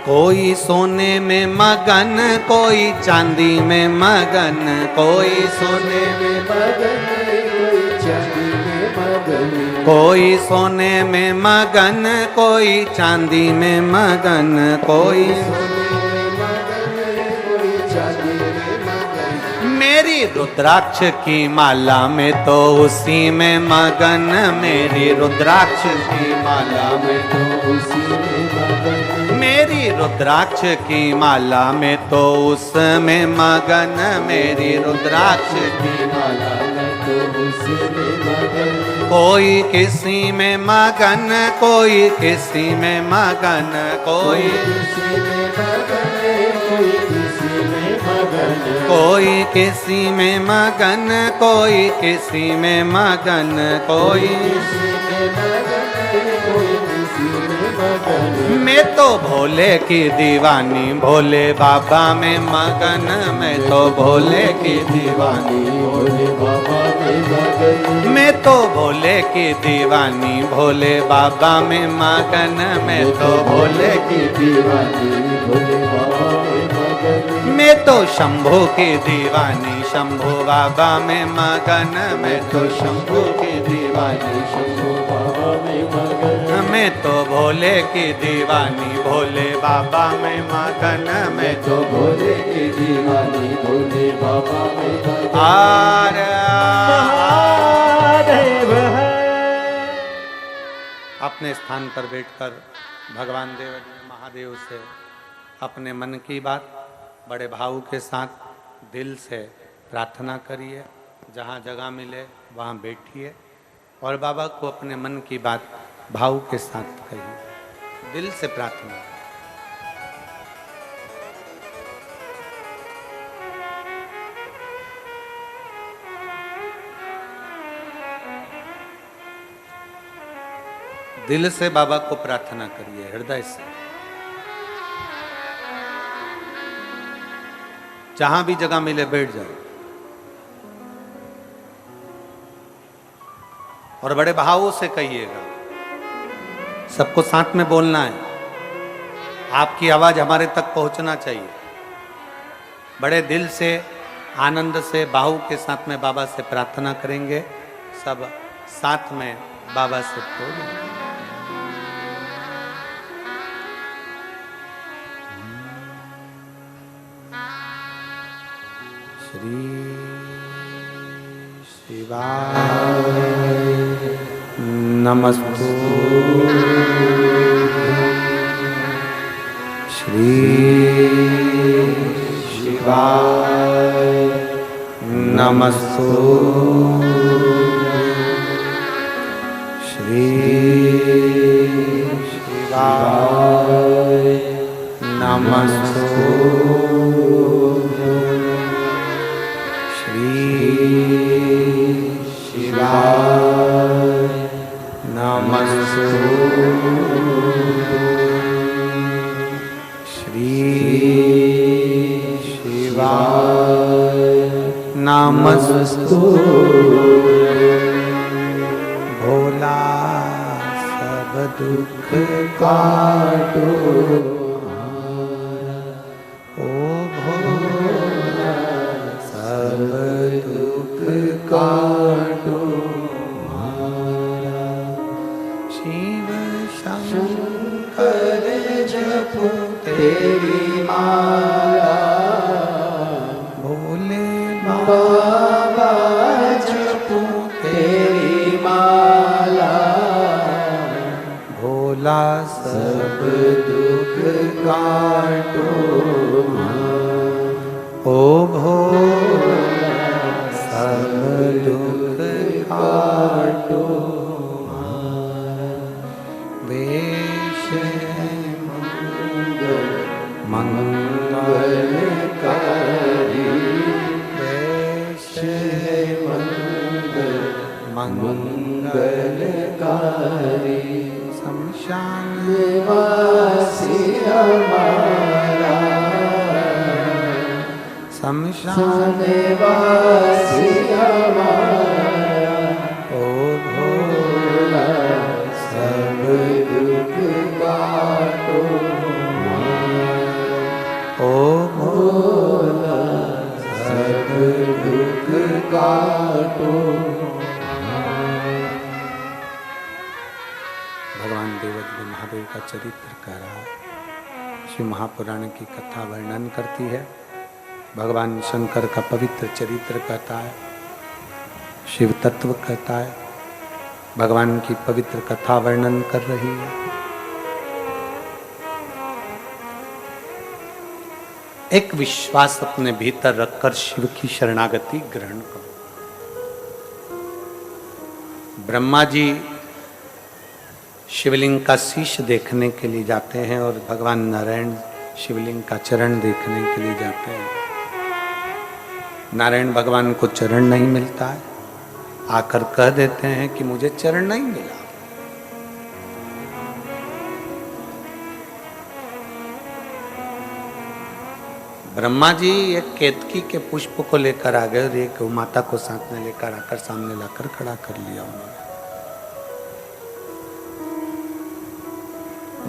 कोई सोने में मगन, कोई चांदी में मगन, कोई सोने में मगन, कोई चांदी में मगन, कोई सोने में मगन, कोई चांदी में मगन, कोई सोने में मगन, कोई चांदी में मगन। मेरी रुद्राक्ष की माला में तो उसी में मगन, मेरी रुद्राक्ष की माला में तो उसी में मगन, मेरी रुद्राक्ष की माला में तो उसमें मगन, मेरी रुद्राक्ष की माला में तो उसी में मगन। कोई किसी में मगन, कोई किसी में मगन, कोई किसी में मगन, कोई किसी में मगन, कोई किसी में मगन, कोई किसी में मगन, कोई किसी में मगन, कोई किसी में मगन। मैं तो भोले की दीवानी, भोले बाबा में मगन, मैं तो भोले की दीवानी, भोले बाबा में मगन, मैं तो भोले की दीवानी, भोले बाबा में मगन, मैं तो भोले की दीवानी, भोले बाबा में मगन। मैं तो शंभू की दीवानी, शंभू बाबा में मगन, मैं तो शंभू की दीवानी, शंभू बाबा में मगन। मैं तो भोले की दीवानी, भोले बाबा में मगन, मैं तो भोले की दीवानी, भोले बाबा में मगन। महादेव है। अपने स्थान पर बैठकर भगवान देव महादेव से अपने मन की बात बड़े भाव के साथ दिल से प्रार्थना करिए। जहाँ जगह मिले वहाँ बैठिए और बाबा को अपने मन की बात भाव के साथ कहिए, दिल से प्रार्थना। दिल से बाबा को प्रार्थना करिए, हृदय से। जहां भी जगह मिले बैठ जाओ और बड़े भावों से कहिएगा। सबको साथ में बोलना है, आपकी आवाज हमारे तक पहुंचना चाहिए। बड़े दिल से, आनंद से, भाव के साथ में बाबा से प्रार्थना करेंगे। सब साथ में बाबा से बोलेंगे। श्री शिवाय नमस्तु। श्री शिवाय नमस्तु। श्री शिवाय नमस्तु। श्री शिवाय नमस्तु। श्री शिवाय नमस्तु। भोला सब दुख काटो, ओ भोला सब दुख काटो। शिव शंकर जपो तेरी माला, भोले बाबा जपो तेरी माला। भोला सब दुख काटो, ओ भोला सब दुख काटो। वेश मंगलकारी, वेश मंगलकारी। शमशान वासी हमारा, शमशान वासी हमारा। ओ भोला सब दुख काटो, ओ भोला सब दुख काटो। भगवान देवदेव महादेव का चरित्र कह रहा है। शिव महापुराण की कथा वर्णन करती है। भगवान शंकर का पवित्र चरित्र कहता है, शिव तत्व कहता है। भगवान की पवित्र कथा वर्णन कर रही है। एक विश्वास अपने भीतर रखकर शिव की शरणागति ग्रहण करो। ब्रह्मा जी शिवलिंग का शीश देखने के लिए जाते हैं और भगवान नारायण शिवलिंग का चरण देखने के लिए जाते हैं। नारायण भगवान को चरण नहीं मिलता है, आकर कह देते हैं कि मुझे चरण नहीं मिला। ब्रह्मा जी एक केतकी के पुष्प को लेकर आ गए और एक माता को साथ में लेकर आकर सामने लाकर खड़ा कर लिया उन्होंने।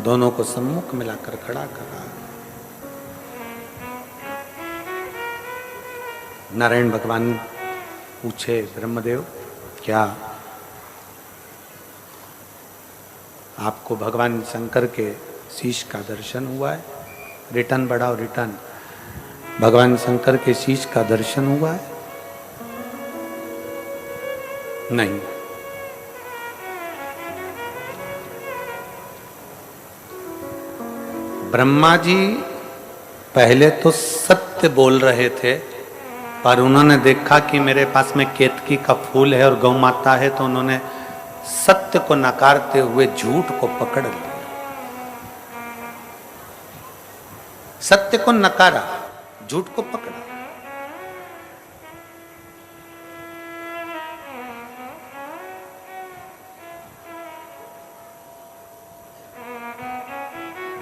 दोनों को सम्मुख मिलाकर खड़ा करा। नारायण भगवान पूछे, ब्रह्मदेव क्या आपको भगवान शंकर के शीश का दर्शन हुआ है? रिटर्न बढ़ाओ, रिटर्न। भगवान शंकर के शीश का दर्शन हुआ है? नहीं। ब्रह्मा जी पहले तो सत्य बोल रहे थे, पर उन्होंने देखा कि मेरे पास में केतकी का फूल है और गौ माता है, तो उन्होंने सत्य को नकारते हुए झूठ को पकड़ लिया। सत्य को नकारा, झूठ को पकड़ा।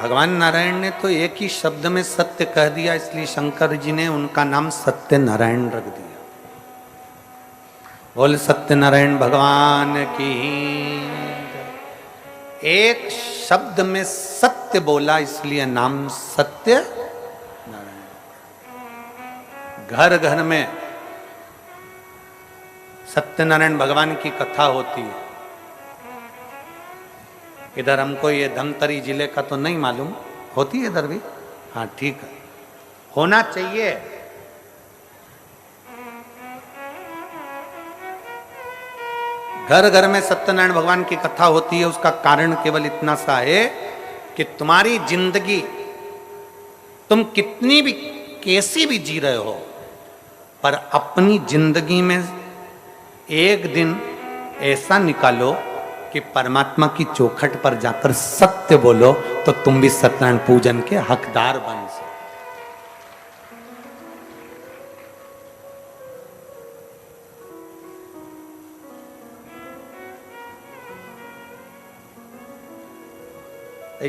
भगवान नारायण ने तो एक ही शब्द में सत्य कह दिया, इसलिए शंकर जी ने उनका नाम सत्य नारायण रख दिया। बोल सत्यनारायण भगवान की। एक शब्द में सत्य बोला, इसलिए नाम सत्य नारायण। घर घर में सत्यनारायण भगवान की कथा होती है। इधर हमको ये धमतरी जिले का तो नहीं मालूम, होती है इधर भी? हाँ ठीक है, होना चाहिए। घर घर में सत्यनारायण भगवान की कथा होती है। उसका कारण केवल इतना सा है कि तुम्हारी जिंदगी तुम कितनी भी कैसी भी जी रहे हो, पर अपनी जिंदगी में एक दिन ऐसा निकालो कि परमात्मा की चौखट पर जाकर सत्य बोलो, तो तुम भी सत्यनारायण पूजन के हकदार बन सको।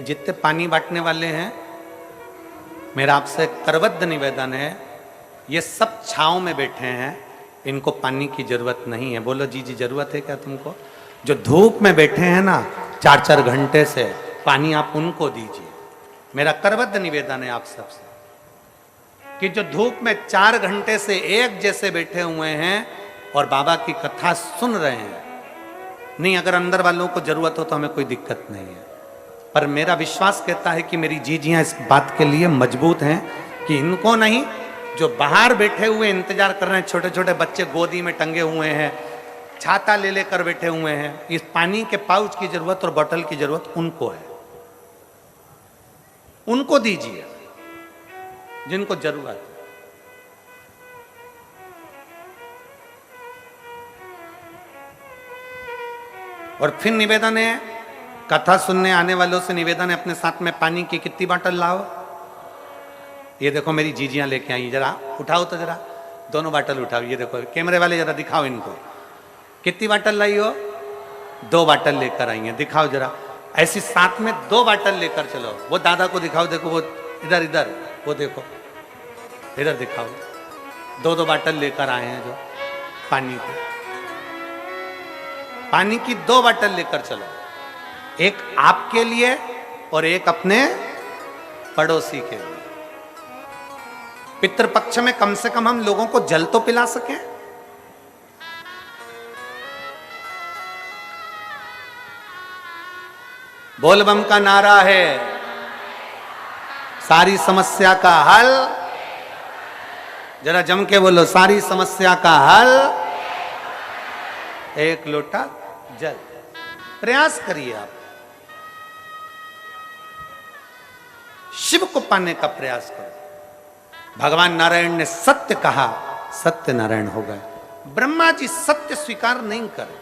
जितने पानी बांटने वाले हैं, मेरा आपसे करबद्ध निवेदन है, ये सब छांव में बैठे हैं, इनको पानी की जरूरत नहीं है। बोलो जी जी जरूरत है क्या तुमको? जो धूप में बैठे हैं ना 4-4 घंटे से, पानी आप उनको दीजिए। मेरा करबद्ध निवेदन है आप सबसे कि जो धूप में 4 घंटे से एक जैसे बैठे हुए हैं और बाबा की कथा सुन रहे हैं, नहीं अगर अंदर वालों को जरूरत हो तो हमें कोई दिक्कत नहीं है, पर मेरा विश्वास कहता है कि मेरी जीजियां इस बात के लिए मजबूत हैं कि इनको नहीं, जो बाहर बैठे हुए इंतजार कर रहे हैं, छोटे छोटे बच्चे गोदी में टंगे हुए हैं, छाता ले लेकर बैठे हुए हैं, इस पानी के पाउच की जरूरत और बोतल की जरूरत उनको है। उनको दीजिए जिनको जरूरत है। और फिर निवेदन है, कथा सुनने आने वालों से निवेदन है, अपने साथ में पानी की कितनी बाटल लाओ। ये देखो मेरी जीजियां लेके आई, जरा उठाओ तो जरा, दोनों बाटल उठाओ। ये देखो कैमरे वाले जरा दिखाओ इनको, कितनी बाटल लाई हो? 2 बाटल लेकर आई हैं, दिखाओ जरा। ऐसी साथ में 2 बाटल लेकर चलो। वो दादा को दिखाओ, देखो वो इधर इधर, वो देखो इधर दिखाओ, 2-2 बाटल लेकर आए हैं जो पानी की। पानी की 2 बाटल लेकर चलो, एक आपके लिए और एक अपने पड़ोसी के लिए। पितृपक्ष में कम से कम हम लोगों को जल तो पिला सकें। बोलबम का नारा है, सारी समस्या का हल, जरा जम के बोलो, सारी समस्या का हल एक लोटा जल। प्रयास करिए आप, शिव को पाने का प्रयास करो। भगवान नारायण ने सत्य कहा, सत्य नारायण हो गए। ब्रह्मा जी सत्य स्वीकार नहीं करे,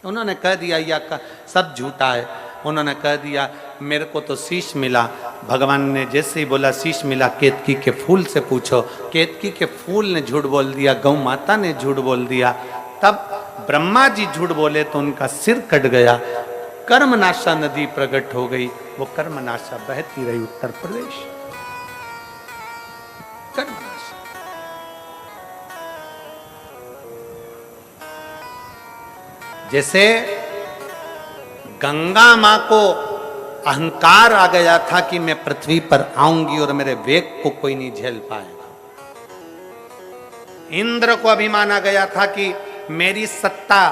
उन्होंने कह दिया या सब झूठा है। उन्होंने कह दिया मेरे को तो शीश मिला। भगवान ने जैसे ही बोला शीश मिला, केतकी के फूल से पूछो, केतकी के फूल ने झूठ बोल दिया, गौ माता ने झूठ बोल दिया। तब ब्रह्मा जी झूठ बोले तो उनका सिर कट गया। कर्मनाशा नदी प्रकट हो गई, वो कर्मनाशा बहती रही उत्तर प्रदेश। कर्मनाशा, जैसे गंगा मां को अहंकार आ गया था कि मैं पृथ्वी पर आऊंगी और मेरे वेग को कोई नहीं झेल पाएगा। इंद्र को अभिमान आ गया था कि मेरी सत्ता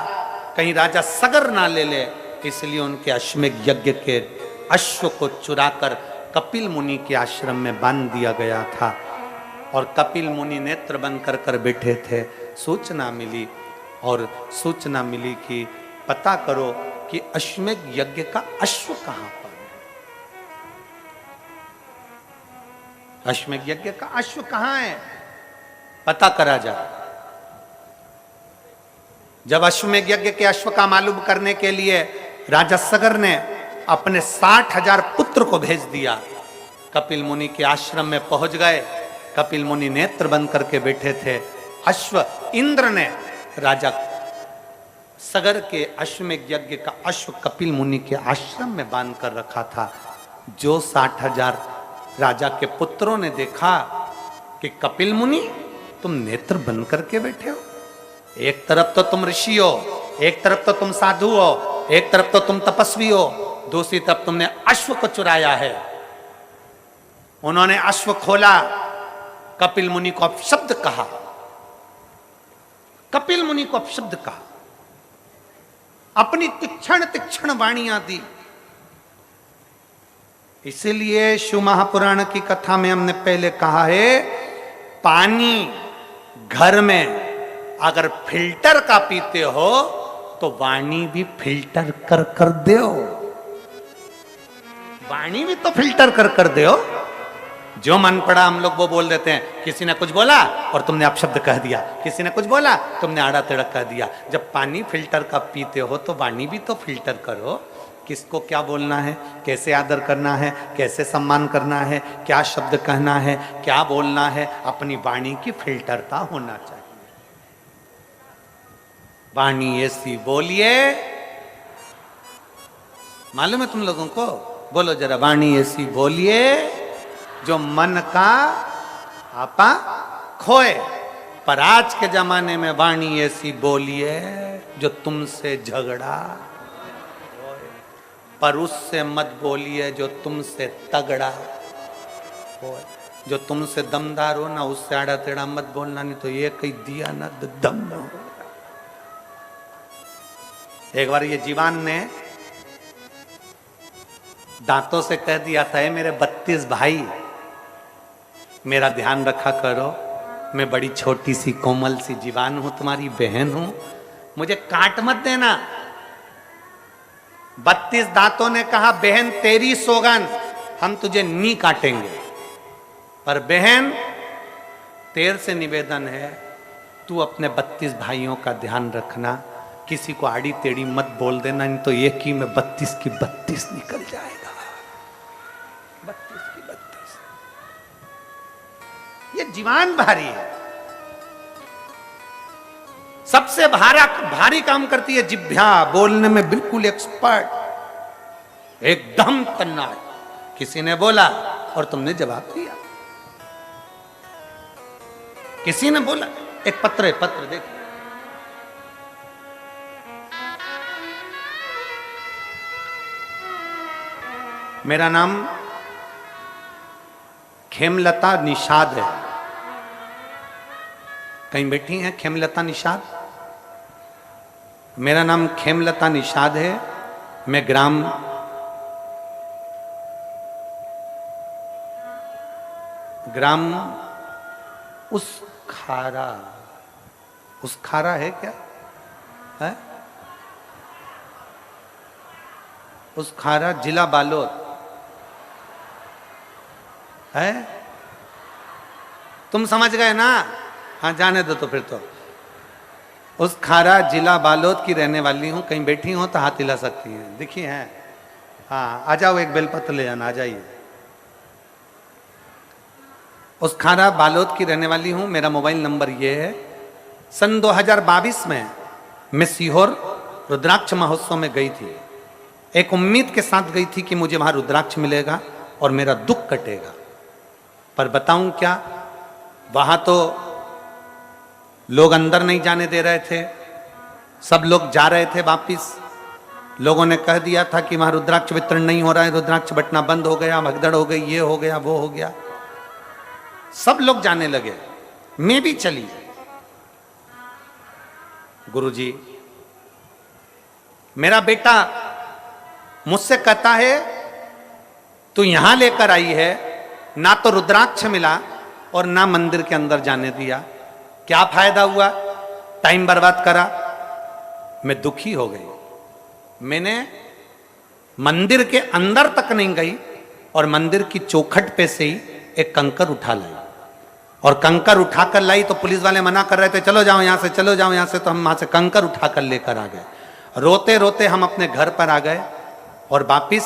कहीं राजा सगर ना ले ले, इसलिए उनके अश्वमेध यज्ञ के अश्व को चुराकर कपिल मुनि के आश्रम में बांध दिया गया था। और कपिल मुनि नेत्र बंद कर कर बैठे थे। सूचना मिली और सूचना मिली कि पता करो कि अश्वमेध यज्ञ का अश्व कहां पर है। अश्वमेध यज्ञ का अश्व कहां है, पता करा जाए। जब अश्वमेध यज्ञ के अश्व का मालूम करने के लिए राजा सगर ने अपने 60,000 पुत्र को भेज दिया। कपिल मुनि के आश्रम में पहुंच गए। कपिल मुनि नेत्र बंद करके बैठे थे। अश्व इंद्र ने राजा सगर के अश्वमेध यज्ञ का अश्व कपिल मुनि के आश्रम में बांध कर रखा था। जो 60,000 राजा के पुत्रों ने देखा कि कपिल मुनि तुम नेत्र बंद करके बैठे हो, एक तरफ तो तुम ऋषि हो, एक तरफ तो तुम साधु हो, एक तरफ तो तुम तपस्वी हो, दूसरी तरफ तुमने अश्व को चुराया है। उन्होंने अश्व खोला, कपिल मुनि को अपशब्द कहा, कपिल मुनि को अपशब्द कहा, अपनी तीक्ष्ण तीक्ष्ण वाणियां दी। इसीलिए शिव महापुराण की कथा में हमने पहले कहा है, पानी घर में अगर फिल्टर का पीते हो तो वाणी भी फिल्टर कर दो, वाणी भी तो फिल्टर कर दो। जो मन पड़ा हम लोग वो बोल देते हैं, किसी ने कुछ बोला और तुमने अपशब्द कह दिया, किसी ने कुछ बोला तुमने आड़ा टेढ़ा कह दिया। जब पानी फिल्टर का पीते हो तो वाणी भी तो फिल्टर करो, किसको क्या बोलना है, कैसे आदर करना है, कैसे सम्मान करना है, क्या शब्द कहना है, क्या बोलना है, अपनी वाणी की फिल्टरता होना चाहिए। वाणी ऐसी बोलिए, मालूम है तुम लोगों को? बोलो जरा, वाणी ऐसी बोलिए जो मन का आपा खोए। पर आज के जमाने में वाणी ऐसी बोलिए जो तुमसे झगड़ा होए, पर उससे मत बोलिए जो तुमसे तगड़ा होए। जो तुमसे दमदार हो ना उससे आड़ा टेढ़ा मत बोलना, नहीं तो ये कहीं दिया ना दम न हो। एक बार ये जीवान ने दांतों से कह दिया था, मेरे 32 भाई मेरा ध्यान रखा करो, मैं बड़ी छोटी सी कोमल सी जीवान हूं, तुम्हारी बहन हूं, मुझे काट मत देना। 32 दांतों ने कहा, बहन तेरी सौगंध, हम तुझे नहीं काटेंगे, पर बहन तेरे से निवेदन है, तू अपने 32 भाइयों का ध्यान रखना, किसी को आड़ी टेढ़ी मत बोल देना, नहीं तो एक ही में 32 की 32 निकल जाएगा। 32 की 32। ये जीवान भारी है, सबसे भारी काम करती है जिह्वा, बोलने में बिल्कुल एक्सपर्ट, एकदम तन्नाट। किसी ने बोला और तुमने जवाब दिया, किसी ने बोला, एक पत्र है, पत्र देखो, मेरा नाम खेमलता निषाद है। कहीं बैठी हैं खेमलता निषाद? मेरा नाम खेमलता निषाद है। मैं ग्राम उस खारा है क्या है? उस खारा, जिला बालोद है। तुम समझ गए ना? हाँ जाने दो तो फिर तो। उस खारा जिला बालोद की रहने वाली हूँ। कहीं बैठी हो तो हाथ हिला सकती हैं, दिखी हैं? हाँ आ जाओ, एक बेलपत्र ले जाना, आ जाइए। उस खारा बालोद की रहने वाली हूँ। मेरा मोबाइल नंबर ये है। सन 2022 में मैं सीहोर रुद्राक्ष महोत्सव में गई थी। एक उम्मीद के साथ गई थी कि मुझे वहां रुद्राक्ष मिलेगा और मेरा दुख कटेगा। पर बताऊं क्या, वहां तो लोग अंदर नहीं जाने दे रहे थे, सब लोग जा रहे थे वापिस। लोगों ने कह दिया था कि वहां रुद्राक्ष वितरण नहीं हो रहा है, रुद्राक्ष बंटना बंद हो गया, भगदड़ हो गई, ये हो गया, वो हो गया। सब लोग जाने लगे, मैं भी चली। गुरुजी, मेरा बेटा मुझसे कहता है तू यहां लेकर आई है, ना तो रुद्राक्ष मिला और ना मंदिर के अंदर जाने दिया, क्या फायदा हुआ? टाइम बर्बाद करा। मैं दुखी हो गई। मैंने मंदिर के अंदर तक नहीं गई और मंदिर की चौखट पे से ही एक कंकर उठा लाई, और कंकर उठाकर लाई तो पुलिस वाले मना कर रहे थे, चलो जाओ यहां से, चलो जाओ यहां से। तो हम वहां से कंकर उठाकर लेकर आ गए। रोते रोते हम अपने घर पर आ गए और वापिस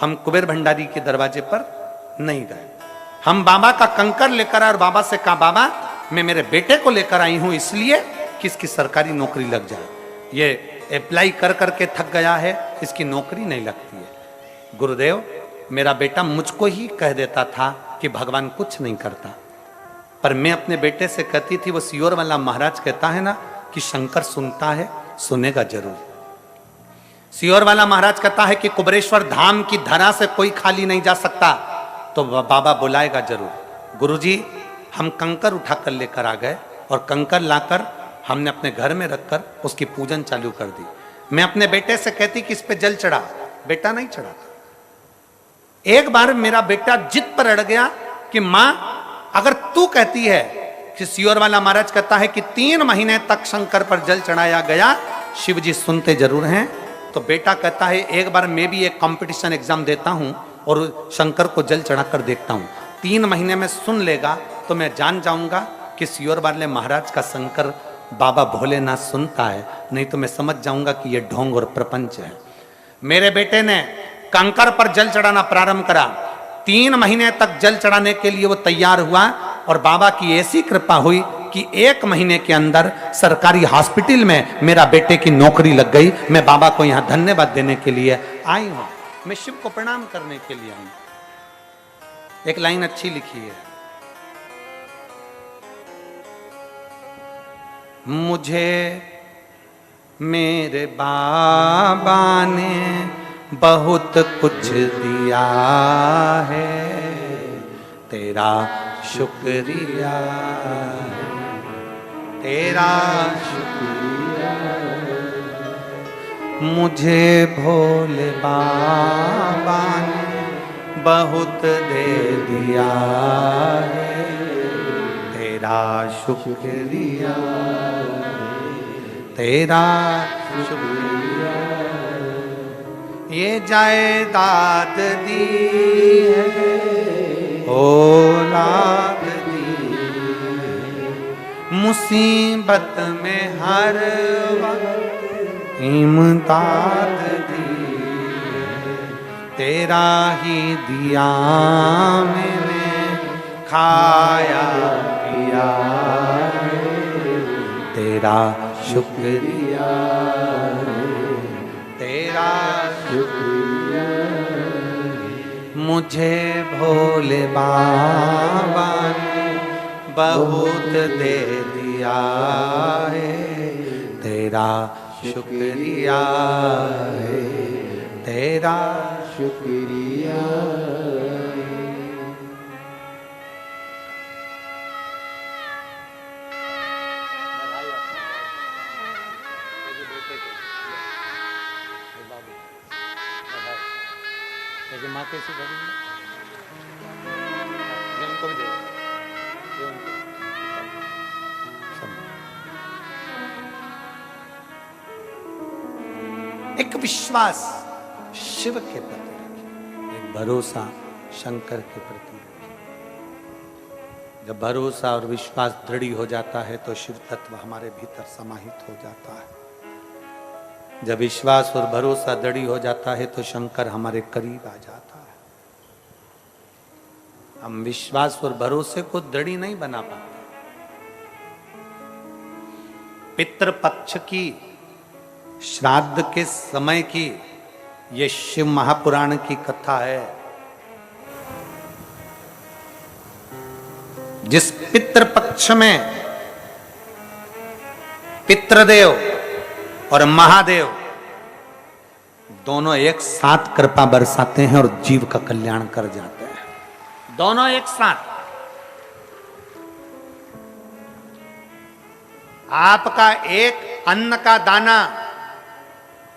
हम कुबेर भंडारी के दरवाजे पर नहीं गए। हम बाबा का कंकर लेकर आए और बाबा से कहा, बाबा मैं मेरे बेटे को लेकर आई हूं इसलिए कि इसकी सरकारी नौकरी लग जाए। ये अप्लाई कर करके थक गया है, इसकी नौकरी नहीं लगती है। गुरुदेव मेरा बेटा मुझको ही कह देता था कि भगवान कुछ नहीं करता, पर मैं अपने बेटे से कहती थी, वो सियोर वाला महाराज कहता है ना कि शंकर सुनता है, सुनेगा जरूर। सियोर वाला महाराज कहता है कि कुबरेश्वर धाम की धरा से कोई खाली नहीं जा सकता, तो बाबा बुलाएगा जरूर। गुरुजी हम कंकर उठाकर लेकर आ गए और कंकर लाकर हमने अपने घर में रखकर उसकी पूजन चालू कर दी। मैं अपने बेटे से कहती कि इस पे जल चढ़ा, बेटा नहीं चढ़ाता। एक बार मेरा बेटा जिद पर अड़ गया कि मां अगर तू कहती है कि सियोर वाला महाराज कहता है कि 3 महीने तक शंकर पर जल चढ़ाया गया, शिव जी सुनते जरूर हैं, तो बेटा कहता है एक बार मैं भी एक कंपटीशन एग्जाम देता हूं और शंकर को जल चढ़ाकर देखता हूं, 3 महीने में सुन लेगा तो मैं जान जाऊंगा कि सियोर वाले महाराज का शंकर बाबा भोलेनाथ सुनता है, नहीं तो मैं समझ जाऊंगा कि ये ढोंग और प्रपंच है। मेरे बेटे ने कंकर पर जल चढ़ाना प्रारंभ करा। 3 महीने तक जल चढ़ाने के लिए वो तैयार हुआ और बाबा की ऐसी कृपा हुई कि 1 महीने के अंदर सरकारी हॉस्पिटल में मेरा बेटे की नौकरी लग गई। मैं बाबा को यहाँ धन्यवाद देने के लिए आई हूँ, मैं शिव को प्रणाम करने के लिए आई हूँ। एक लाइन अच्छी लिखी है, मुझे मेरे बाबा ने बहुत कुछ दिया है, तेरा शुक्रिया, तेरा शुक्रिया, मुझे भोले बाबा ने बहुत दे दिया है, तेरा शुक्रिया, तेरा शुक्रिया, ये जायदाद दी है, औलाद दी है, मुसीबत में हर वक्त इमदाद दी है, तेरा ही दिया मैंने खाया पिया, तेरा शुक्रिया, तेरा शुक्रिया, मुझे भोले बाबा ने बहुत दे दिया है, तेरा शुक्रिया है, तेरा शुक्रिया। माँ कैसी करेंगे उनको भी दे एक विश्वास शिव के प्रति रखिए, एक भरोसा शंकर के प्रति रखिए। जब भरोसा और विश्वास दृढ़ हो जाता है तो शिव तत्व हमारे भीतर समाहित हो जाता है। जब विश्वास और भरोसा दृढ़ हो जाता है तो शंकर हमारे करीब आ जाता है। हम विश्वास और भरोसे को दृढ़ नहीं बना पाते। पितृपक्ष की, श्राद्ध के समय की ये शिव महापुराण की कथा है। जिस पितृपक्ष में पितृदेव और महादेव दोनों एक साथ कृपा बरसाते हैं और जीव का कल्याण कर जाते हैं, दोनों एक साथ। आपका एक अन्न का दाना,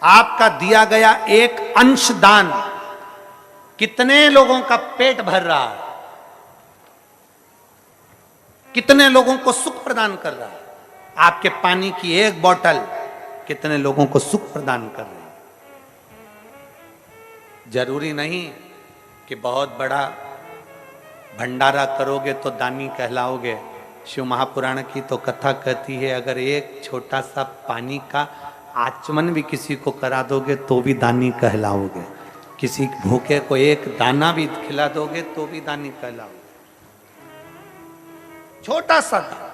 आपका दिया गया एक अंश दान कितने लोगों का पेट भर रहा है, कितने लोगों को सुख प्रदान कर रहा है। आपके पानी की एक बोतल कितने लोगों को सुख प्रदान कर रही है। जरूरी नहीं कि बहुत बड़ा भंडारा करोगे तो दानी कहलाओगे। शिव महापुराण की तो कथा कहती है, अगर एक छोटा सा पानी का आचमन भी किसी को करा दोगे तो भी दानी कहलाओगे। किसी भूखे को एक दाना भी खिला दोगे तो भी दानी कहलाओगे। छोटा सा दान,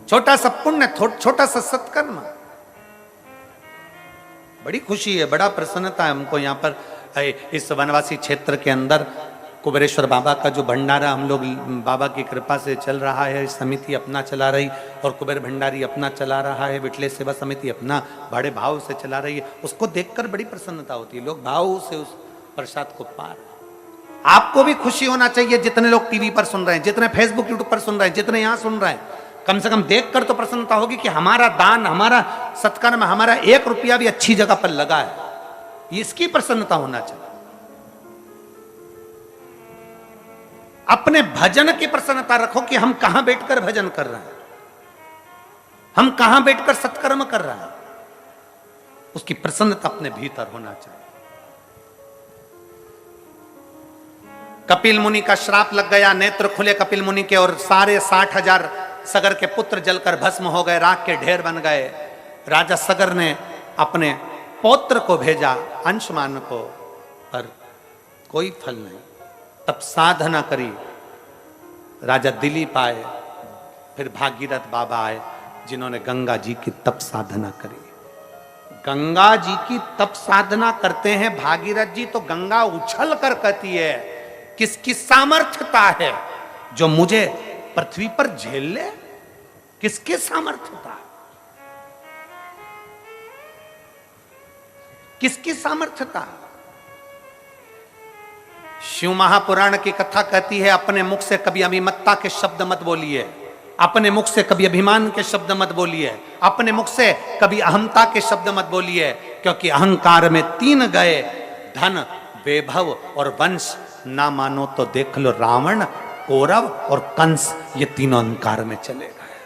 छोटा सा पुण्य, छोटा सा सत्कर्म, बड़ी खुशी है, बड़ा प्रसन्नता है हमको यहाँ पर इस वनवासी क्षेत्र के अंदर कुबेरेश्वर बाबा का जो भंडारा हम लोग बाबा की कृपा से चल रहा है, समिति अपना चला रही और कुबेर भंडारी अपना चला रहा है, विठले सेवा समिति अपना बड़े भाव से चला रही है, उसको देखकर बड़ी प्रसन्नता होती है। लोग भाव से उस प्रसाद को पार। आपको भी खुशी होना चाहिए, जितने लोग टीवी पर सुन रहे हैं, जितने फेसबुक यूट्यूब पर सुन रहे हैं, जितने यहां सुन रहे हैं, कम से कम देखकर तो प्रसन्नता होगी कि हमारा दान, हमारा सत्कर्म, हमारा 1 रुपया भी अच्छी जगह पर लगा है। इसकी प्रसन्नता होना चाहिए। अपने भजन की प्रसन्नता रखो कि हम कहां बैठकर भजन कर रहे हैं, हम कहां बैठकर सत्कर्म कर रहे हैं, उसकी प्रसन्नता अपने भीतर होना चाहिए। कपिल मुनि का श्राप लग गया, नेत्र खुले कपिल मुनि के और सारे 60,000 सगर के पुत्र जलकर भस्म हो गए, राख के ढेर बन गए। राजा सगर ने अपने पौत्र को भेजा अंशुमान को, पर कोई फल नहीं। तब साधना करी, राजा दिलीप आए, फिर भागीरथ बाबा आए, जिन्होंने गंगा जी की तप साधना करी। गंगा जी की तप साधना करते हैं भागीरथ जी, तो गंगा उछल कर कहती है, किसकी सामर्थ्यता है जो मुझे पृथ्वी पर झेल ले? किसकी सामर्थ्यता? किसकी सामर्थ्यता? शिव महापुराण की कथा कहती है, अपने मुख से कभी अभिमत्ता के शब्द मत बोलिए, अपने मुख से कभी अभिमान के शब्द मत बोलिए, अपने मुख से कभी अहंता के शब्द मत बोलिए, क्योंकि अहंकार में 3 गए, धन, वैभव और वंश। ना मानो तो देख लो, रावण, कौरव और कंस, ये तीनों अहंकार में चले गए,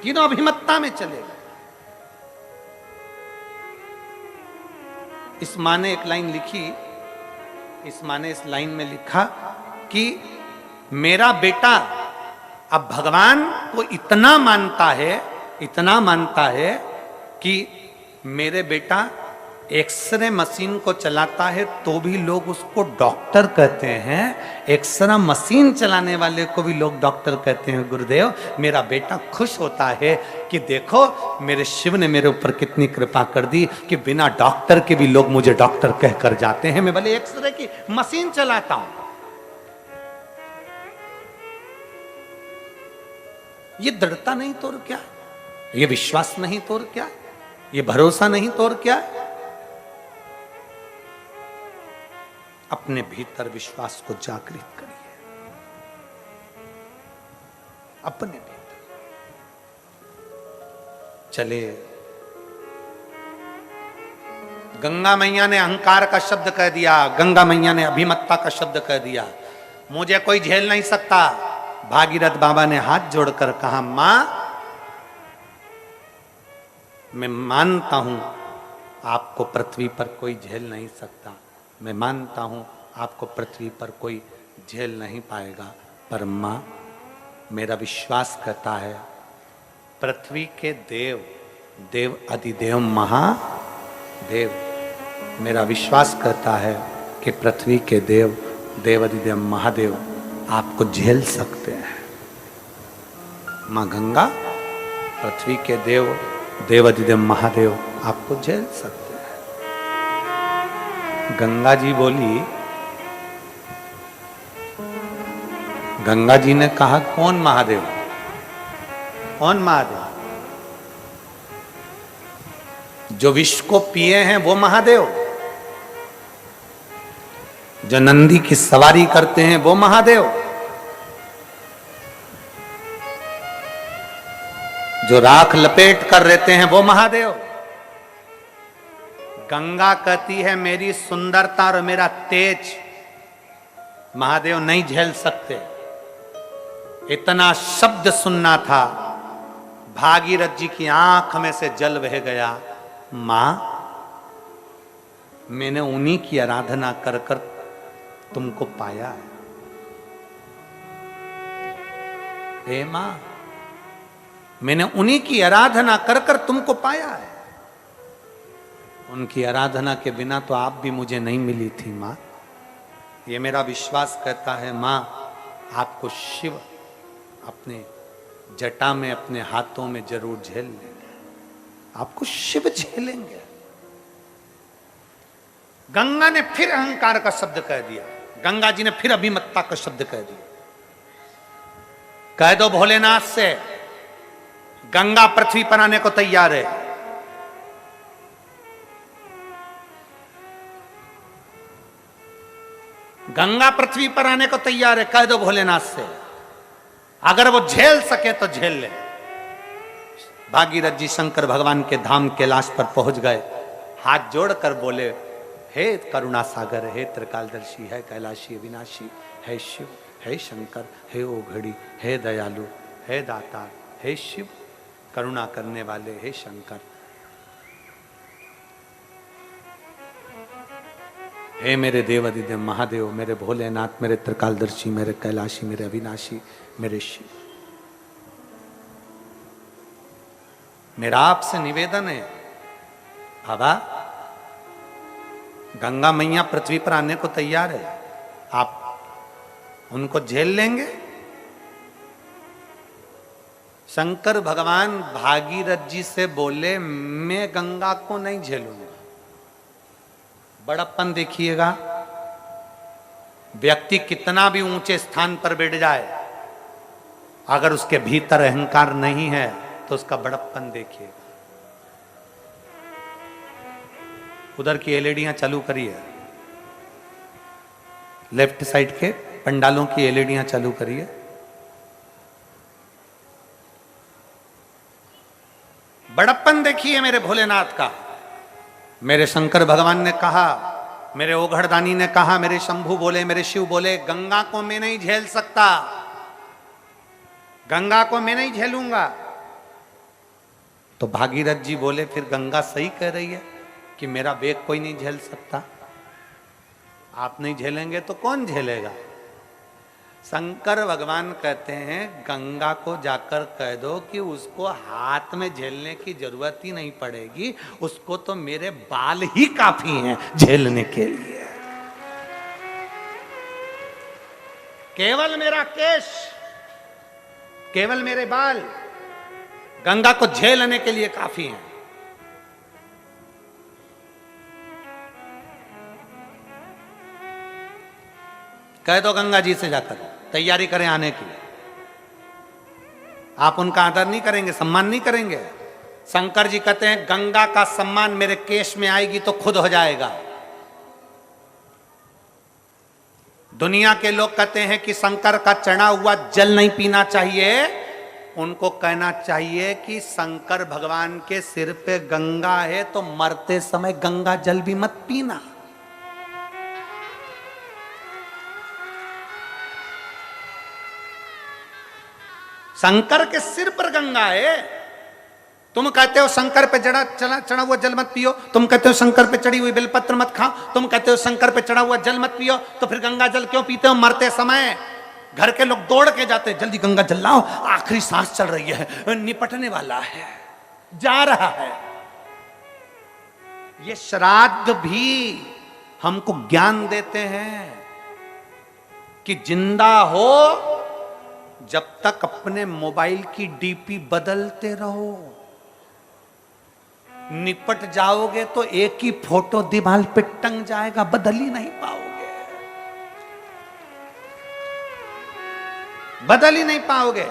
तीनों अभिमत्ता में चले गए। इस माँ ने एक लाइन लिखी, इस माँ ने इस लाइन में लिखा कि मेरा बेटा अब भगवान को इतना मानता है कि मेरे बेटा एक्सरे मशीन को चलाता है तो भी लोग उसको डॉक्टर कहते हैं, एक्सरे मशीन चलाने वाले को भी लोग डॉक्टर कहते हैं। गुरुदेव, मेरा बेटा खुश होता है कि देखो मेरे शिव ने मेरे ऊपर कितनी कृपा कर दी कि बिना डॉक्टर के भी लोग मुझे डॉक्टर कहकर जाते हैं, मैं भले एक्सरे की मशीन चलाता हूं। ये दृढ़ता नहीं तो और क्या, ये विश्वास नहीं तो और क्या, ये भरोसा नहीं तो और क्या। अपने भीतर विश्वास को जागृत करिए, अपने भीतर चले। गंगा मैया ने अहंकार का शब्द कह दिया, गंगा मैया ने अभिमत्ता का शब्द कह दिया, मुझे कोई झेल नहीं सकता। भागीरथ बाबा ने हाथ जोड़कर कहा, मां मैं मानता हूं आपको पृथ्वी पर कोई झेल नहीं सकता, मैं मानता हूं आपको पृथ्वी पर कोई झेल नहीं पाएगा, पर मां मेरा विश्वास कहता है पृथ्वी के देव, देव अधिदेव महादेव, मेरा विश्वास कहता है कि पृथ्वी के देव, देव अधिदेव महादेव आपको झेल सकते हैं। मां गंगा, पृथ्वी के देव, देव अधिदेव महादेव आपको झेल सकते हैं। गंगा जी बोली, गंगा जी ने कहा, कौन महादेव? कौन महादेव? जो विष को पिए हैं वो महादेव, जो नंदी की सवारी करते हैं वो महादेव, जो राख लपेट कर रहते हैं वो महादेव। गंगा कहती है मेरी सुंदरता और मेरा तेज महादेव नहीं झेल सकते। इतना शब्द सुनना था, भागीरथ जी की आंख में से जल बह गया। मां मैंने उन्हीं की आराधना कर कर तुमको पाया है। हे मां, मैंने उन्हीं की आराधना कर कर तुमको पाया है। उनकी आराधना के बिना तो आप भी मुझे नहीं मिली थी मां। ये मेरा विश्वास कहता है मां, आपको शिव अपने जटा में, अपने हाथों में जरूर झेल लेंगे, आपको शिव झेलेंगे। गंगा ने फिर अहंकार का शब्द कह दिया, गंगा जी ने फिर अभिमत्ता का शब्द कह दिया। कह दो भोलेनाथ से गंगा पृथ्वी पर आने को तैयार है। गंगा पृथ्वी पर आने को तैयार है, कह दो भोलेनाथ से। अगर वो झेल सके तो झेल ले। भागीरथ जी शंकर भगवान के धाम कैलाश पर पहुंच गए, हाथ जोड़कर बोले, हे करुणा सागर, हे त्रिकालदर्शी, है कैलाशी अविनाशी, है शिव, हे शंकर, हे ओघड़ी, हे दयालु, हे दाता, हे शिव, करुणा करने वाले, हे शंकर, हे मेरे देव अधिदेव महादेव, मेरे भोलेनाथ, मेरे त्रिकालदर्शी, मेरे कैलाशी, मेरे अविनाशी, मेरे शिव, मेरा आपसे निवेदन है बाबा, गंगा मैया पृथ्वी पर आने को तैयार है, आप उनको झेल लेंगे? शंकर भगवान भागीरथ जी से बोले, मैं गंगा को नहीं झेलूंगा। बड़प्पन देखिएगा, व्यक्ति कितना भी ऊंचे स्थान पर बैठ जाए, अगर उसके भीतर अहंकार नहीं है तो उसका बड़प्पन देखिएगा। उधर की एलईडियां चालू करिए, लेफ्ट साइड के पंडालों की एलईडियां चालू करिए। बड़प्पन देखिए मेरे भोलेनाथ का। मेरे शंकर भगवान ने कहा, मेरे ओघड़दानी ने कहा, मेरे शंभू बोले, मेरे शिव बोले, गंगा को मैं नहीं झेल सकता, गंगा को मैं नहीं झेलूंगा। तो भागीरथ जी बोले, फिर गंगा सही कह रही है कि मेरा वेग कोई नहीं झेल सकता। आप नहीं झेलेंगे तो कौन झेलेगा? शंकर भगवान कहते हैं, गंगा को जाकर कह दो कि उसको हाथ में झेलने की जरूरत ही नहीं पड़ेगी, उसको तो मेरे बाल ही काफी हैं झेलने के लिए। केवल मेरा केश, केवल मेरे बाल गंगा को झेलने के लिए काफी हैं। कह दो गंगा जी से जाकर तैयारी करें आने की। आप उनका आदर नहीं करेंगे, सम्मान नहीं करेंगे। शंकर जी कहते हैं, गंगा का सम्मान मेरे केश में आएगी तो खुद हो जाएगा। दुनिया के लोग कहते हैं कि शंकर का चढ़ा हुआ जल नहीं पीना चाहिए। उनको कहना चाहिए कि शंकर भगवान के सिर पे गंगा है तो मरते समय गंगा जल भी मत पीना। शंकर के सिर पर गंगा है। तुम कहते हो शंकर पे चढ़ा हुआ जल मत पियो, तुम कहते हो शंकर पे चढ़ी हुई बेलपत्र मत खाओ, तुम कहते हो शंकर पे चढ़ा हुआ जल मत पियो, तो फिर गंगा जल क्यों पीते हो? मरते समय घर के लोग दौड़ के जाते हैं, जल्दी गंगा जल लाओ, आखिरी सांस चल रही है, निपटने वाला है, जा रहा है। ये श्राद्ध भी हमको ज्ञान देते हैं कि जिंदा हो जब तक अपने मोबाइल की डीपी बदलते रहो, निपट जाओगे तो एक ही फोटो दीवार पे टंग जाएगा, बदल ही नहीं पाओगे, बदल ही नहीं पाओगे।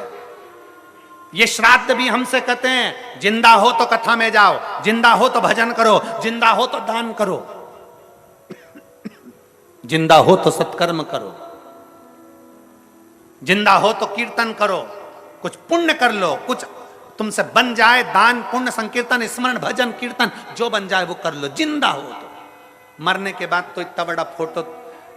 ये श्राद्ध भी हमसे कहते हैं, जिंदा हो तो कथा में जाओ, जिंदा हो तो भजन करो, जिंदा हो तो दान करो, जिंदा हो तो सत्कर्म करो, जिंदा हो तो कीर्तन करो, कुछ पुण्य कर लो, कुछ तुमसे बन जाए, दान पुण्य संकीर्तन स्मरण भजन कीर्तन जो बन जाए वो कर लो, जिंदा हो तो। मरने के बाद तो इतना बड़ा फोटो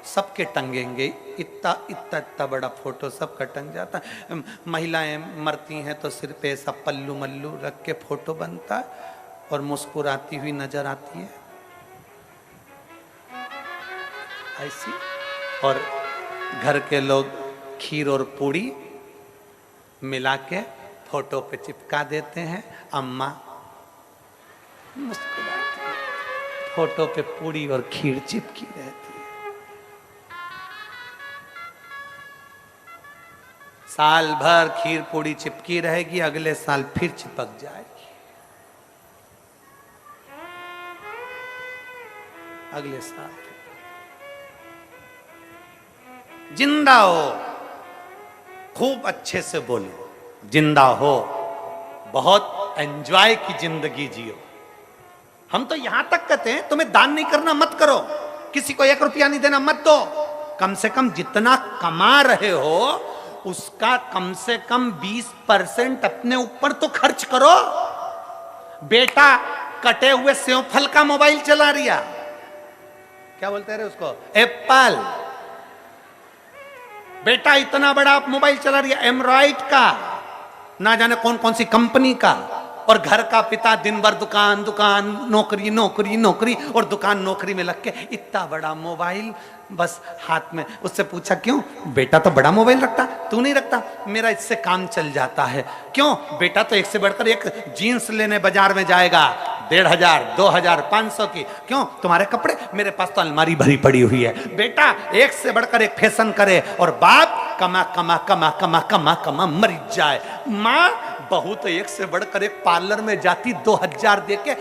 सबके टंगेंगे, इतना बड़ा फोटो सबका टंग जाता है। महिलाएं मरती हैं तो सिर पे ऐसा पल्लू मल्लू रख के फोटो बनता है और मुस्कुराती हुई नजर आती है ऐसी, और घर के लोग खीर और पूड़ी मिला के फोटो पे चिपका देते हैं। अम्मा मुस्कुराती है, फोटो पे पूड़ी और खीर चिपकी रहती है। साल भर खीर पूड़ी चिपकी रहेगी, अगले साल फिर चिपक जाएगी। अगले साल जिंदा हो, खूब अच्छे से बोलो, जिंदा हो, बहुत एंजॉय की जिंदगी जियो। हम तो यहां तक कहते हैं तुम्हें दान नहीं करना मत करो, किसी को 1 रुपया नहीं देना मत दो, कम से कम जितना कमा रहे हो उसका कम से कम 20% अपने ऊपर तो खर्च करो। बेटा कटे हुए सेव फल का मोबाइल चला रिया, क्या बोलते रहे उसको, एप्पल। बेटा इतना बड़ा मोबाइल चला रिया एमराइट का, ना जाने कौन कौन सी कंपनी का, और घर का पिता दिन भर दुकान दुकान नौकरी नौकरी नौकरी, और दुकान नौकरी में लग के इतना बड़ा मोबाइल बस हाथ में। उससे पूछा क्यों? बेटा तो बड़ा मोबाइल रखता, तू नहीं रखता। मेरा इससे काम चल जाता है। क्यों? बेटा तो एक से बढ़कर एक जीन्स लेने बाजार में जाएगा 1500, 2000, 500 की। क्यों? तुम्हारे कपड़े, मेरे पास तो अलमारी भरी पड़ी हुई है। बेटा एक से बढ़कर एक फैशन करे, और बाप कमा कमा कमा कमा कमा कमा मर जाए। माँ बहू तो एक से बढ़कर एक पार्लर में जाती 2000 दे के,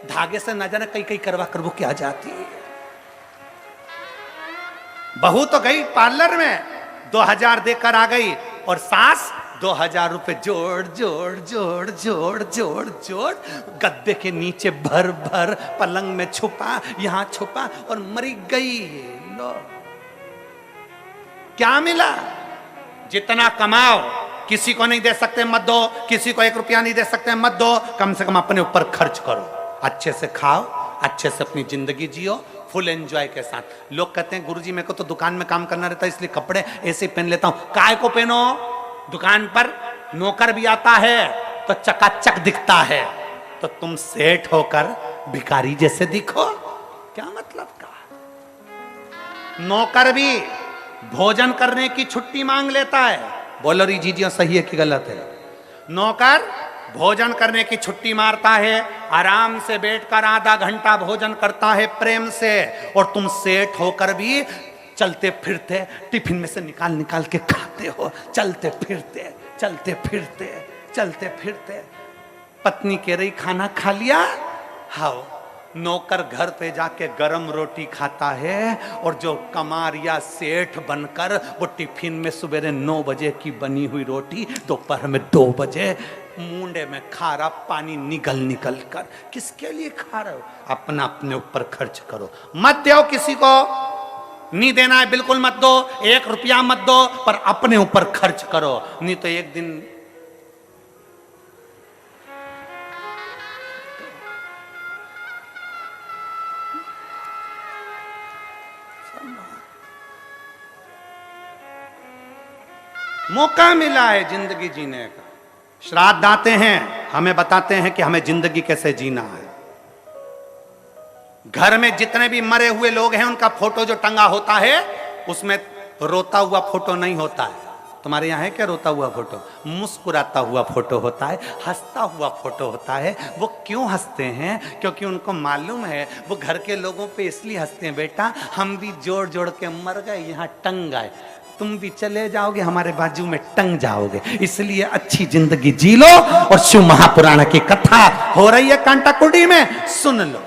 धागे से ना जाने कई कई करवा कर वो क्या जाती है। बहू तो गई पार्लर में 2000 देकर आ गई, और सास 2000 रुपए जोड़ जोड़ जोड़ जोड़ जोड़ जोड़ गद्दे के नीचे भर भर, पलंग में छुपा, यहां छुपा, और मरी गई। लो क्या मिला? जितना कमाओ किसी को नहीं दे सकते मत दो, किसी को 1 रुपया नहीं दे सकते मत दो, कम से कम अपने ऊपर खर्च करो, अच्छे से खाओ, अच्छे से अपनी जिंदगी जियो, फुल एंजॉय के साथ। लोग कहते हैं गुरुजी मेरे को तो दुकान में काम करना रहता है इसलिए कपड़े ऐसे पहन लेता हूं। काय को पहनो? दुकान पर नौकर भी आता है तो चकाचक दिखता है, तो तुम सेठ होकर भिखारी जैसे दिखो, क्या मतलब का? नौकर भी भोजन करने की छुट्टी मांग लेता है। बोलो री जीजियो सही है कि गलत है? नौकर भोजन करने की छुट्टी मारता है, आराम से बैठकर आधा घंटा भोजन करता है प्रेम से, और तुम सेठ होकर भी चलते फिरते टिफिन में से निकाल निकाल के खाते हो, चलते फिरते चलते फिरते चलते फिरते। पत्नी कह रही खाना खा लिया? हाओ। नौकर घर पे जाके गरम रोटी खाता है, और जो कमार या सेठ बनकर वो टिफिन में सवेरे 9 बजे की बनी हुई रोटी दोपहर में 2 बजे मुंडे में खा रहा, पानी निकल निकल कर। किसके लिए खा रहे हो? अपना अपने ऊपर खर्च करो, मत दो किसी को, नहीं देना है बिल्कुल मत दो, 1 रुपया मत दो, पर अपने ऊपर खर्च करो, नहीं तो एक दिन मौका मिला है जिंदगी जीने का। श्राद्ध आते हैं, हमें बताते हैं कि हमें जिंदगी कैसे जीना है। घर में जितने भी मरे हुए लोग हैं उनका फोटो जो टंगा होता है उसमें रोता हुआ फोटो नहीं होता है। तुम्हारे यहाँ है क्या रोता हुआ फोटो? मुस्कुराता हुआ फोटो होता है, हंसता हुआ फोटो होता है। वो क्यों हंसते हैं? क्योंकि उनको मालूम है वो घर के लोगों पे इसलिए हंसते हैं, बेटा हम भी जोड़ जोड़ के मर गए, यहाँ टंग गए, तुम भी चले जाओगे हमारे बाजू में टंग जाओगे, इसलिए अच्छी जिंदगी जी लो। और शिव महापुराण की कथा हो रही है कांटाकुटी में, सुन लो।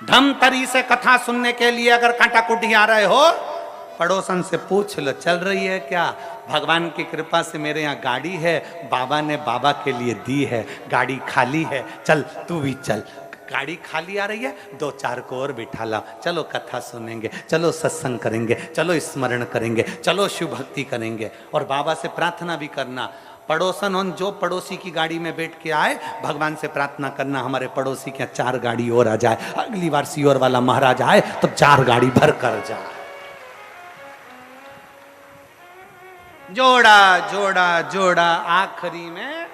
धमतरी से कथा सुनने के लिए अगर कांटाकुटी आ रहे हो, पड़ोसन से पूछ लो चल रही है क्या? भगवान की कृपा से मेरे यहाँ गाड़ी है, बाबा ने बाबा के लिए दी है, गाड़ी खाली है, चल तू भी चल। गाड़ी खाली आ रही है, 2-4 को और बिठा ला, चलो कथा सुनेंगे, चलो सत्संग करेंगे, चलो स्मरण करेंगे, चलो शिव भक्ति करेंगे। और बाबा से प्रार्थना भी करना। पड़ोसन उन जो पड़ोसी की गाड़ी में बैठ के आए, भगवान से प्रार्थना करना हमारे पड़ोसी के 4 गाड़ी और आ जाए, अगली बार सीओर वाला महाराज आए तो 4 गाड़ी भर कर जाए। जोड़ा जोड़ा जोड़ा आखिरी में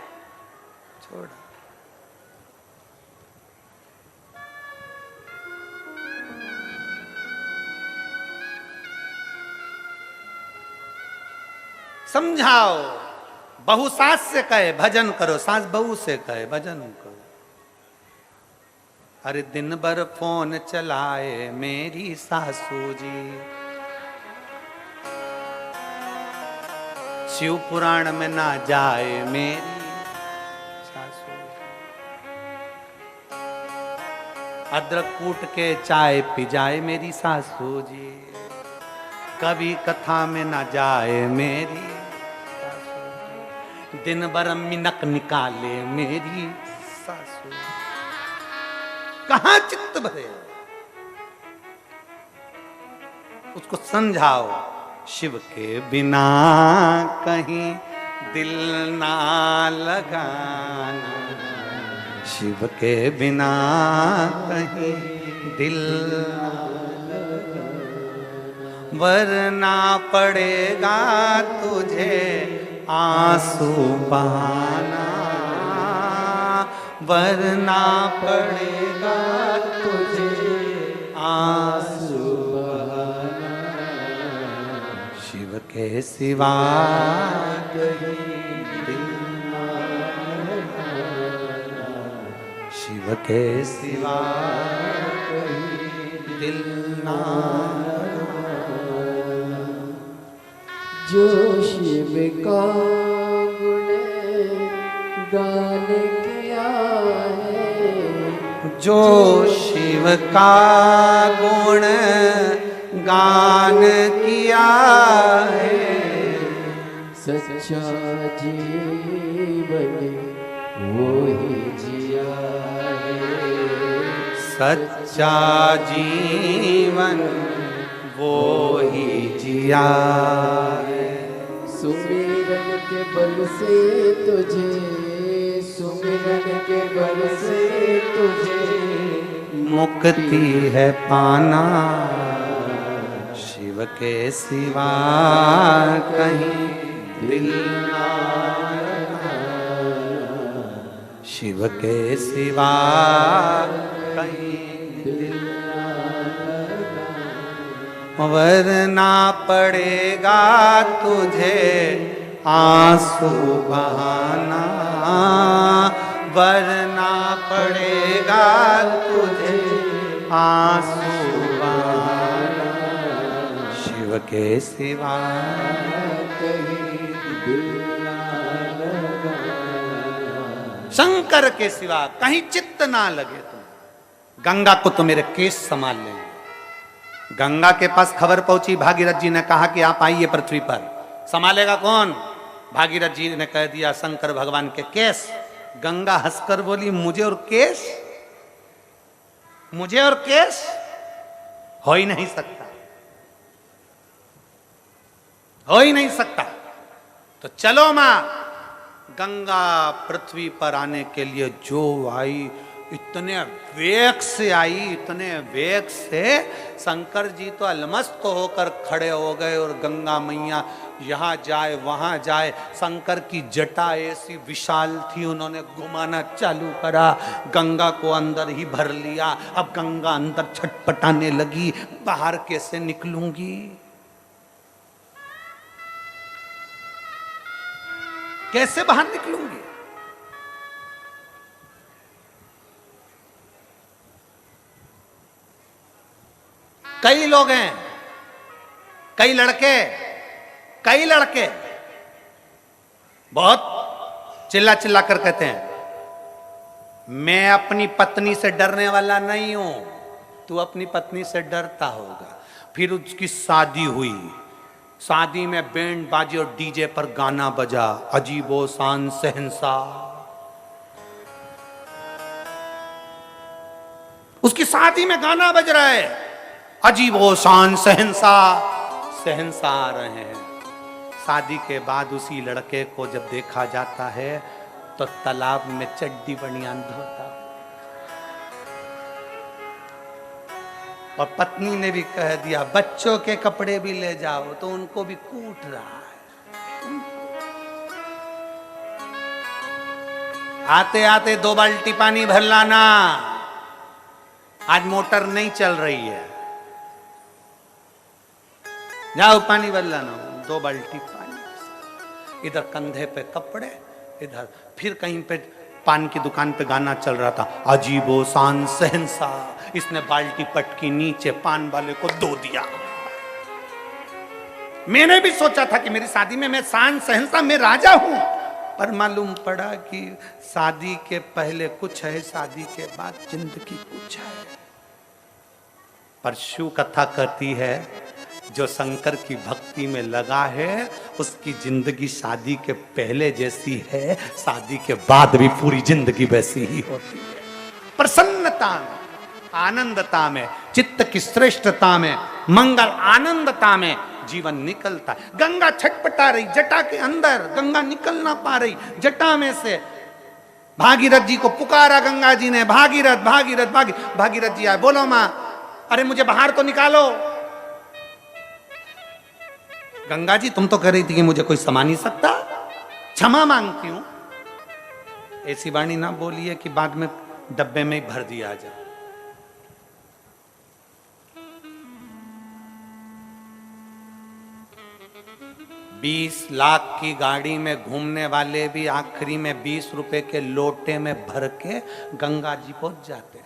छोड़ा। समझाओ, बहू सास से कहे भजन करो, सास बहू से कहे भजन करो। अरे दिन भर फोन चलाए मेरी सासू जी, शिव पुराण में ना जाए मेरी सासू। अदरक कूट के चाय पी जाए मेरी सासू जी, कभी कथा में ना जाए मेरी सासू जी, दिन भर मिनक निकाले मेरी सासू जी। कहाँ चित्त भरे, उसको समझाओ। शिव के बिना कहीं दिल ना लगाना, शिव के बिना कहीं दिल ना लगाना, वरना पड़ेगा तुझे आंसू बहाना, वरना पड़ेगा तुझे आंसू बहाना, शिव के सिवा कहीं दिल ना लगाना, शिव के सिवा कहीं दिल ना लगाना। जो शिव का गुण गान किया है, जो शिव का गुण गान किया है, सच्चा जीवन वो ही जिया है, सच्चा जीवन वो ही जिया है। सुमिरन के बल से तुझे, सुमिरन के बल से तुझे मुक्ति है पाना, शिव के सिवा कहीं दिल ना लगाना, शिव के सिवा कहीं दिल ना लगाना, वरना पड़ेगा तुझे आंसू बहाना, वरना पड़ेगा तुझे आंसू बहाना, शिव के सिवा कहीं दिल ना लगाना, शंकर के सिवा कहीं चित्त ना लगे तुम। गंगा को तो मेरे केस संभाल लेंगे। गंगा के पास खबर पहुंची, भागीरथ जी ने कहा कि आप आइए पृथ्वी पर। संभालेगा कौन? भागीरथ जी ने कह दिया शंकर भगवान के केस। गंगा हंसकर बोली मुझे और केस, मुझे और केस हो ही नहीं सकता, हो ही नहीं सकता। तो चलो मां। गंगा पृथ्वी पर आने के लिए जो आई, इतने वेग से आई, इतने वेग से शंकर जी तो अलमस्त होकर खड़े हो गए और गंगा मैया यहाँ जाए वहाँ जाए। शंकर की जटा ऐसी विशाल थी, उन्होंने घुमाना चालू करा, गंगा को अंदर ही भर लिया। अब गंगा अंदर छटपटाने लगी, बाहर कैसे निकलूंगी, कैसे बाहर निकलूंगी। कई लोग हैं, कई लड़के बहुत चिल्ला चिल्ला कर कहते हैं मैं अपनी पत्नी से डरने वाला नहीं हूं। तू अपनी पत्नी से डरता होगा। फिर उसकी शादी हुई, शादी में बैंड बाजे और डीजे पर गाना बजा, अजीबो शान शहंशाह। उसकी शादी में गाना बज रहा है, अजीबो शान शहंशाह, शहंशाह आ रहे हैं। शादी के बाद उसी लड़के को जब देखा जाता है तो तालाब में चड्डी बनियान धोता, और पत्नी ने भी कह दिया बच्चों के कपड़े भी ले जाओ, तो उनको भी कूट रहा है। आते आते 2 बाल्टी पानी भर लाना, आज मोटर नहीं चल रही है, जाओ पानी भर लाना। 2 बाल्टी पानी, इधर कंधे पे कपड़े, इधर फिर कहीं पे पान की दुकान पे गाना चल रहा था, अजीबो शान शहंशाह। इसने बाल्टी पटकी, नीचे पान वाले को दो दिया। मैंने भी सोचा था कि मेरी शादी में मैं शान शहंशाह, मैं राजा हूं, पर मालूम पड़ा कि शादी के पहले कुछ है, शादी के बाद जिंदगी कुछ है। पर शिव कथा कहती है जो शंकर की भक्ति में लगा है उसकी जिंदगी शादी के पहले जैसी है, शादी के बाद भी पूरी जिंदगी वैसी ही होती है। प्रसन्नता में, आनंदता में, चित्त की श्रेष्ठता में, मंगल आनंदता में जीवन निकलता है। गंगा छटपटा रही जटा के अंदर, गंगा निकल ना पा रही जटा में से। भागीरथ जी को पुकारा गंगा जी ने, भागीरथ भागीरथ भागीरथ जी आए, बोलो मां, अरे मुझे बाहर तो निकालो। गंगा जी तुम तो कह रही थी कि मुझे कोई समा नहीं सकता, क्षमा मांगती हूं। ऐसी वाणी ना बोलिए कि बाद में डब्बे में भर दिया जाए। बीस लाख की गाड़ी में घूमने वाले भी आखिरी में 20 रुपए के लोटे में भर के गंगा जी पहुंच जाते हैं।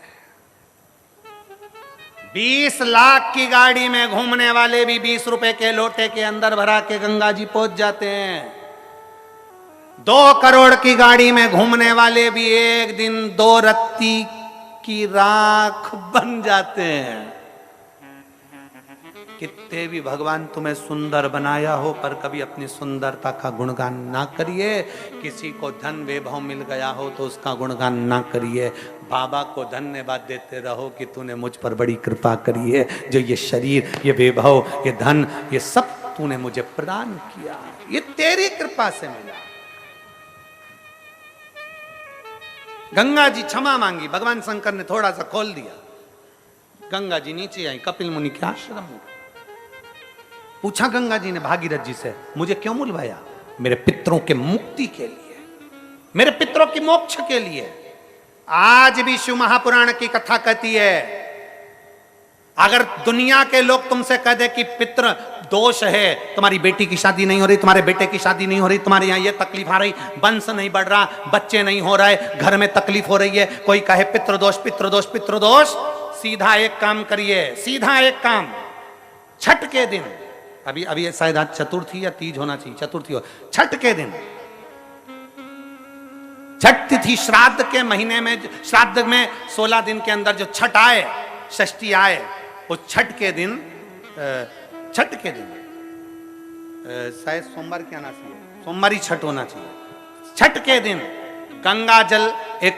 20 लाख की गाड़ी में घूमने वाले भी 20 रुपए के लोटे के अंदर भरा के गंगा जी पहुंच जाते हैं। 2 करोड़ की गाड़ी में घूमने वाले भी एक दिन 2 रत्ती की राख बन जाते हैं। कितने भी भगवान तुम्हें सुंदर बनाया हो, पर कभी अपनी सुंदरता का गुणगान ना करिए। किसी को धन वैभव मिल गया हो तो उसका गुणगान ना करिए। बाबा को धन्यवाद देते रहो कि तूने मुझ पर बड़ी कृपा करी है, जो ये शरीर, ये वैभव, ये धन, ये सब तूने मुझे प्रदान किया, ये तेरी कृपा से मिला। गंगा जी क्षमा मांगी, भगवान शंकर ने थोड़ा सा खोल दिया। गंगा जी नीचे आई, कपिल मुनि के आश्रम में। पूछा गंगा जी ने भागीरथ जी से, मुझे क्यों बुलवाया? मेरे पितरों के मुक्ति के लिए, मेरे पितरों की मोक्ष के लिए। आज भी शिव महापुराण की कथा कहती है, अगर दुनिया के लोग तुमसे कह दे कि पितृ दोष है, तुम्हारी बेटी की शादी नहीं हो रही, तुम्हारे बेटे की शादी नहीं हो रही, तुम्हारे यहां ये तकलीफ आ रही, वंश नहीं बढ़ रहा, बच्चे नहीं हो रहे, घर में तकलीफ हो रही है, कोई कहे पितृदोष पितृदोष पितृदोष, सीधा एक काम करिए, सीधा एक काम, छठ के दिन, अभी शायद आज चतुर्थी या तीज होना चाहिए, चतुर्थी हो, छठ के दिन, छठ तिथि श्राद्ध के महीने में, श्राद्ध में 16 दिन के अंदर जो छठ आए, षष्ठी आए, उस छठ के दिन, छठ के दिन शायद सोमवार क्या आना चाहिए, सोमवार ही छठ होना चाहिए। छठ के दिन गंगा जल एक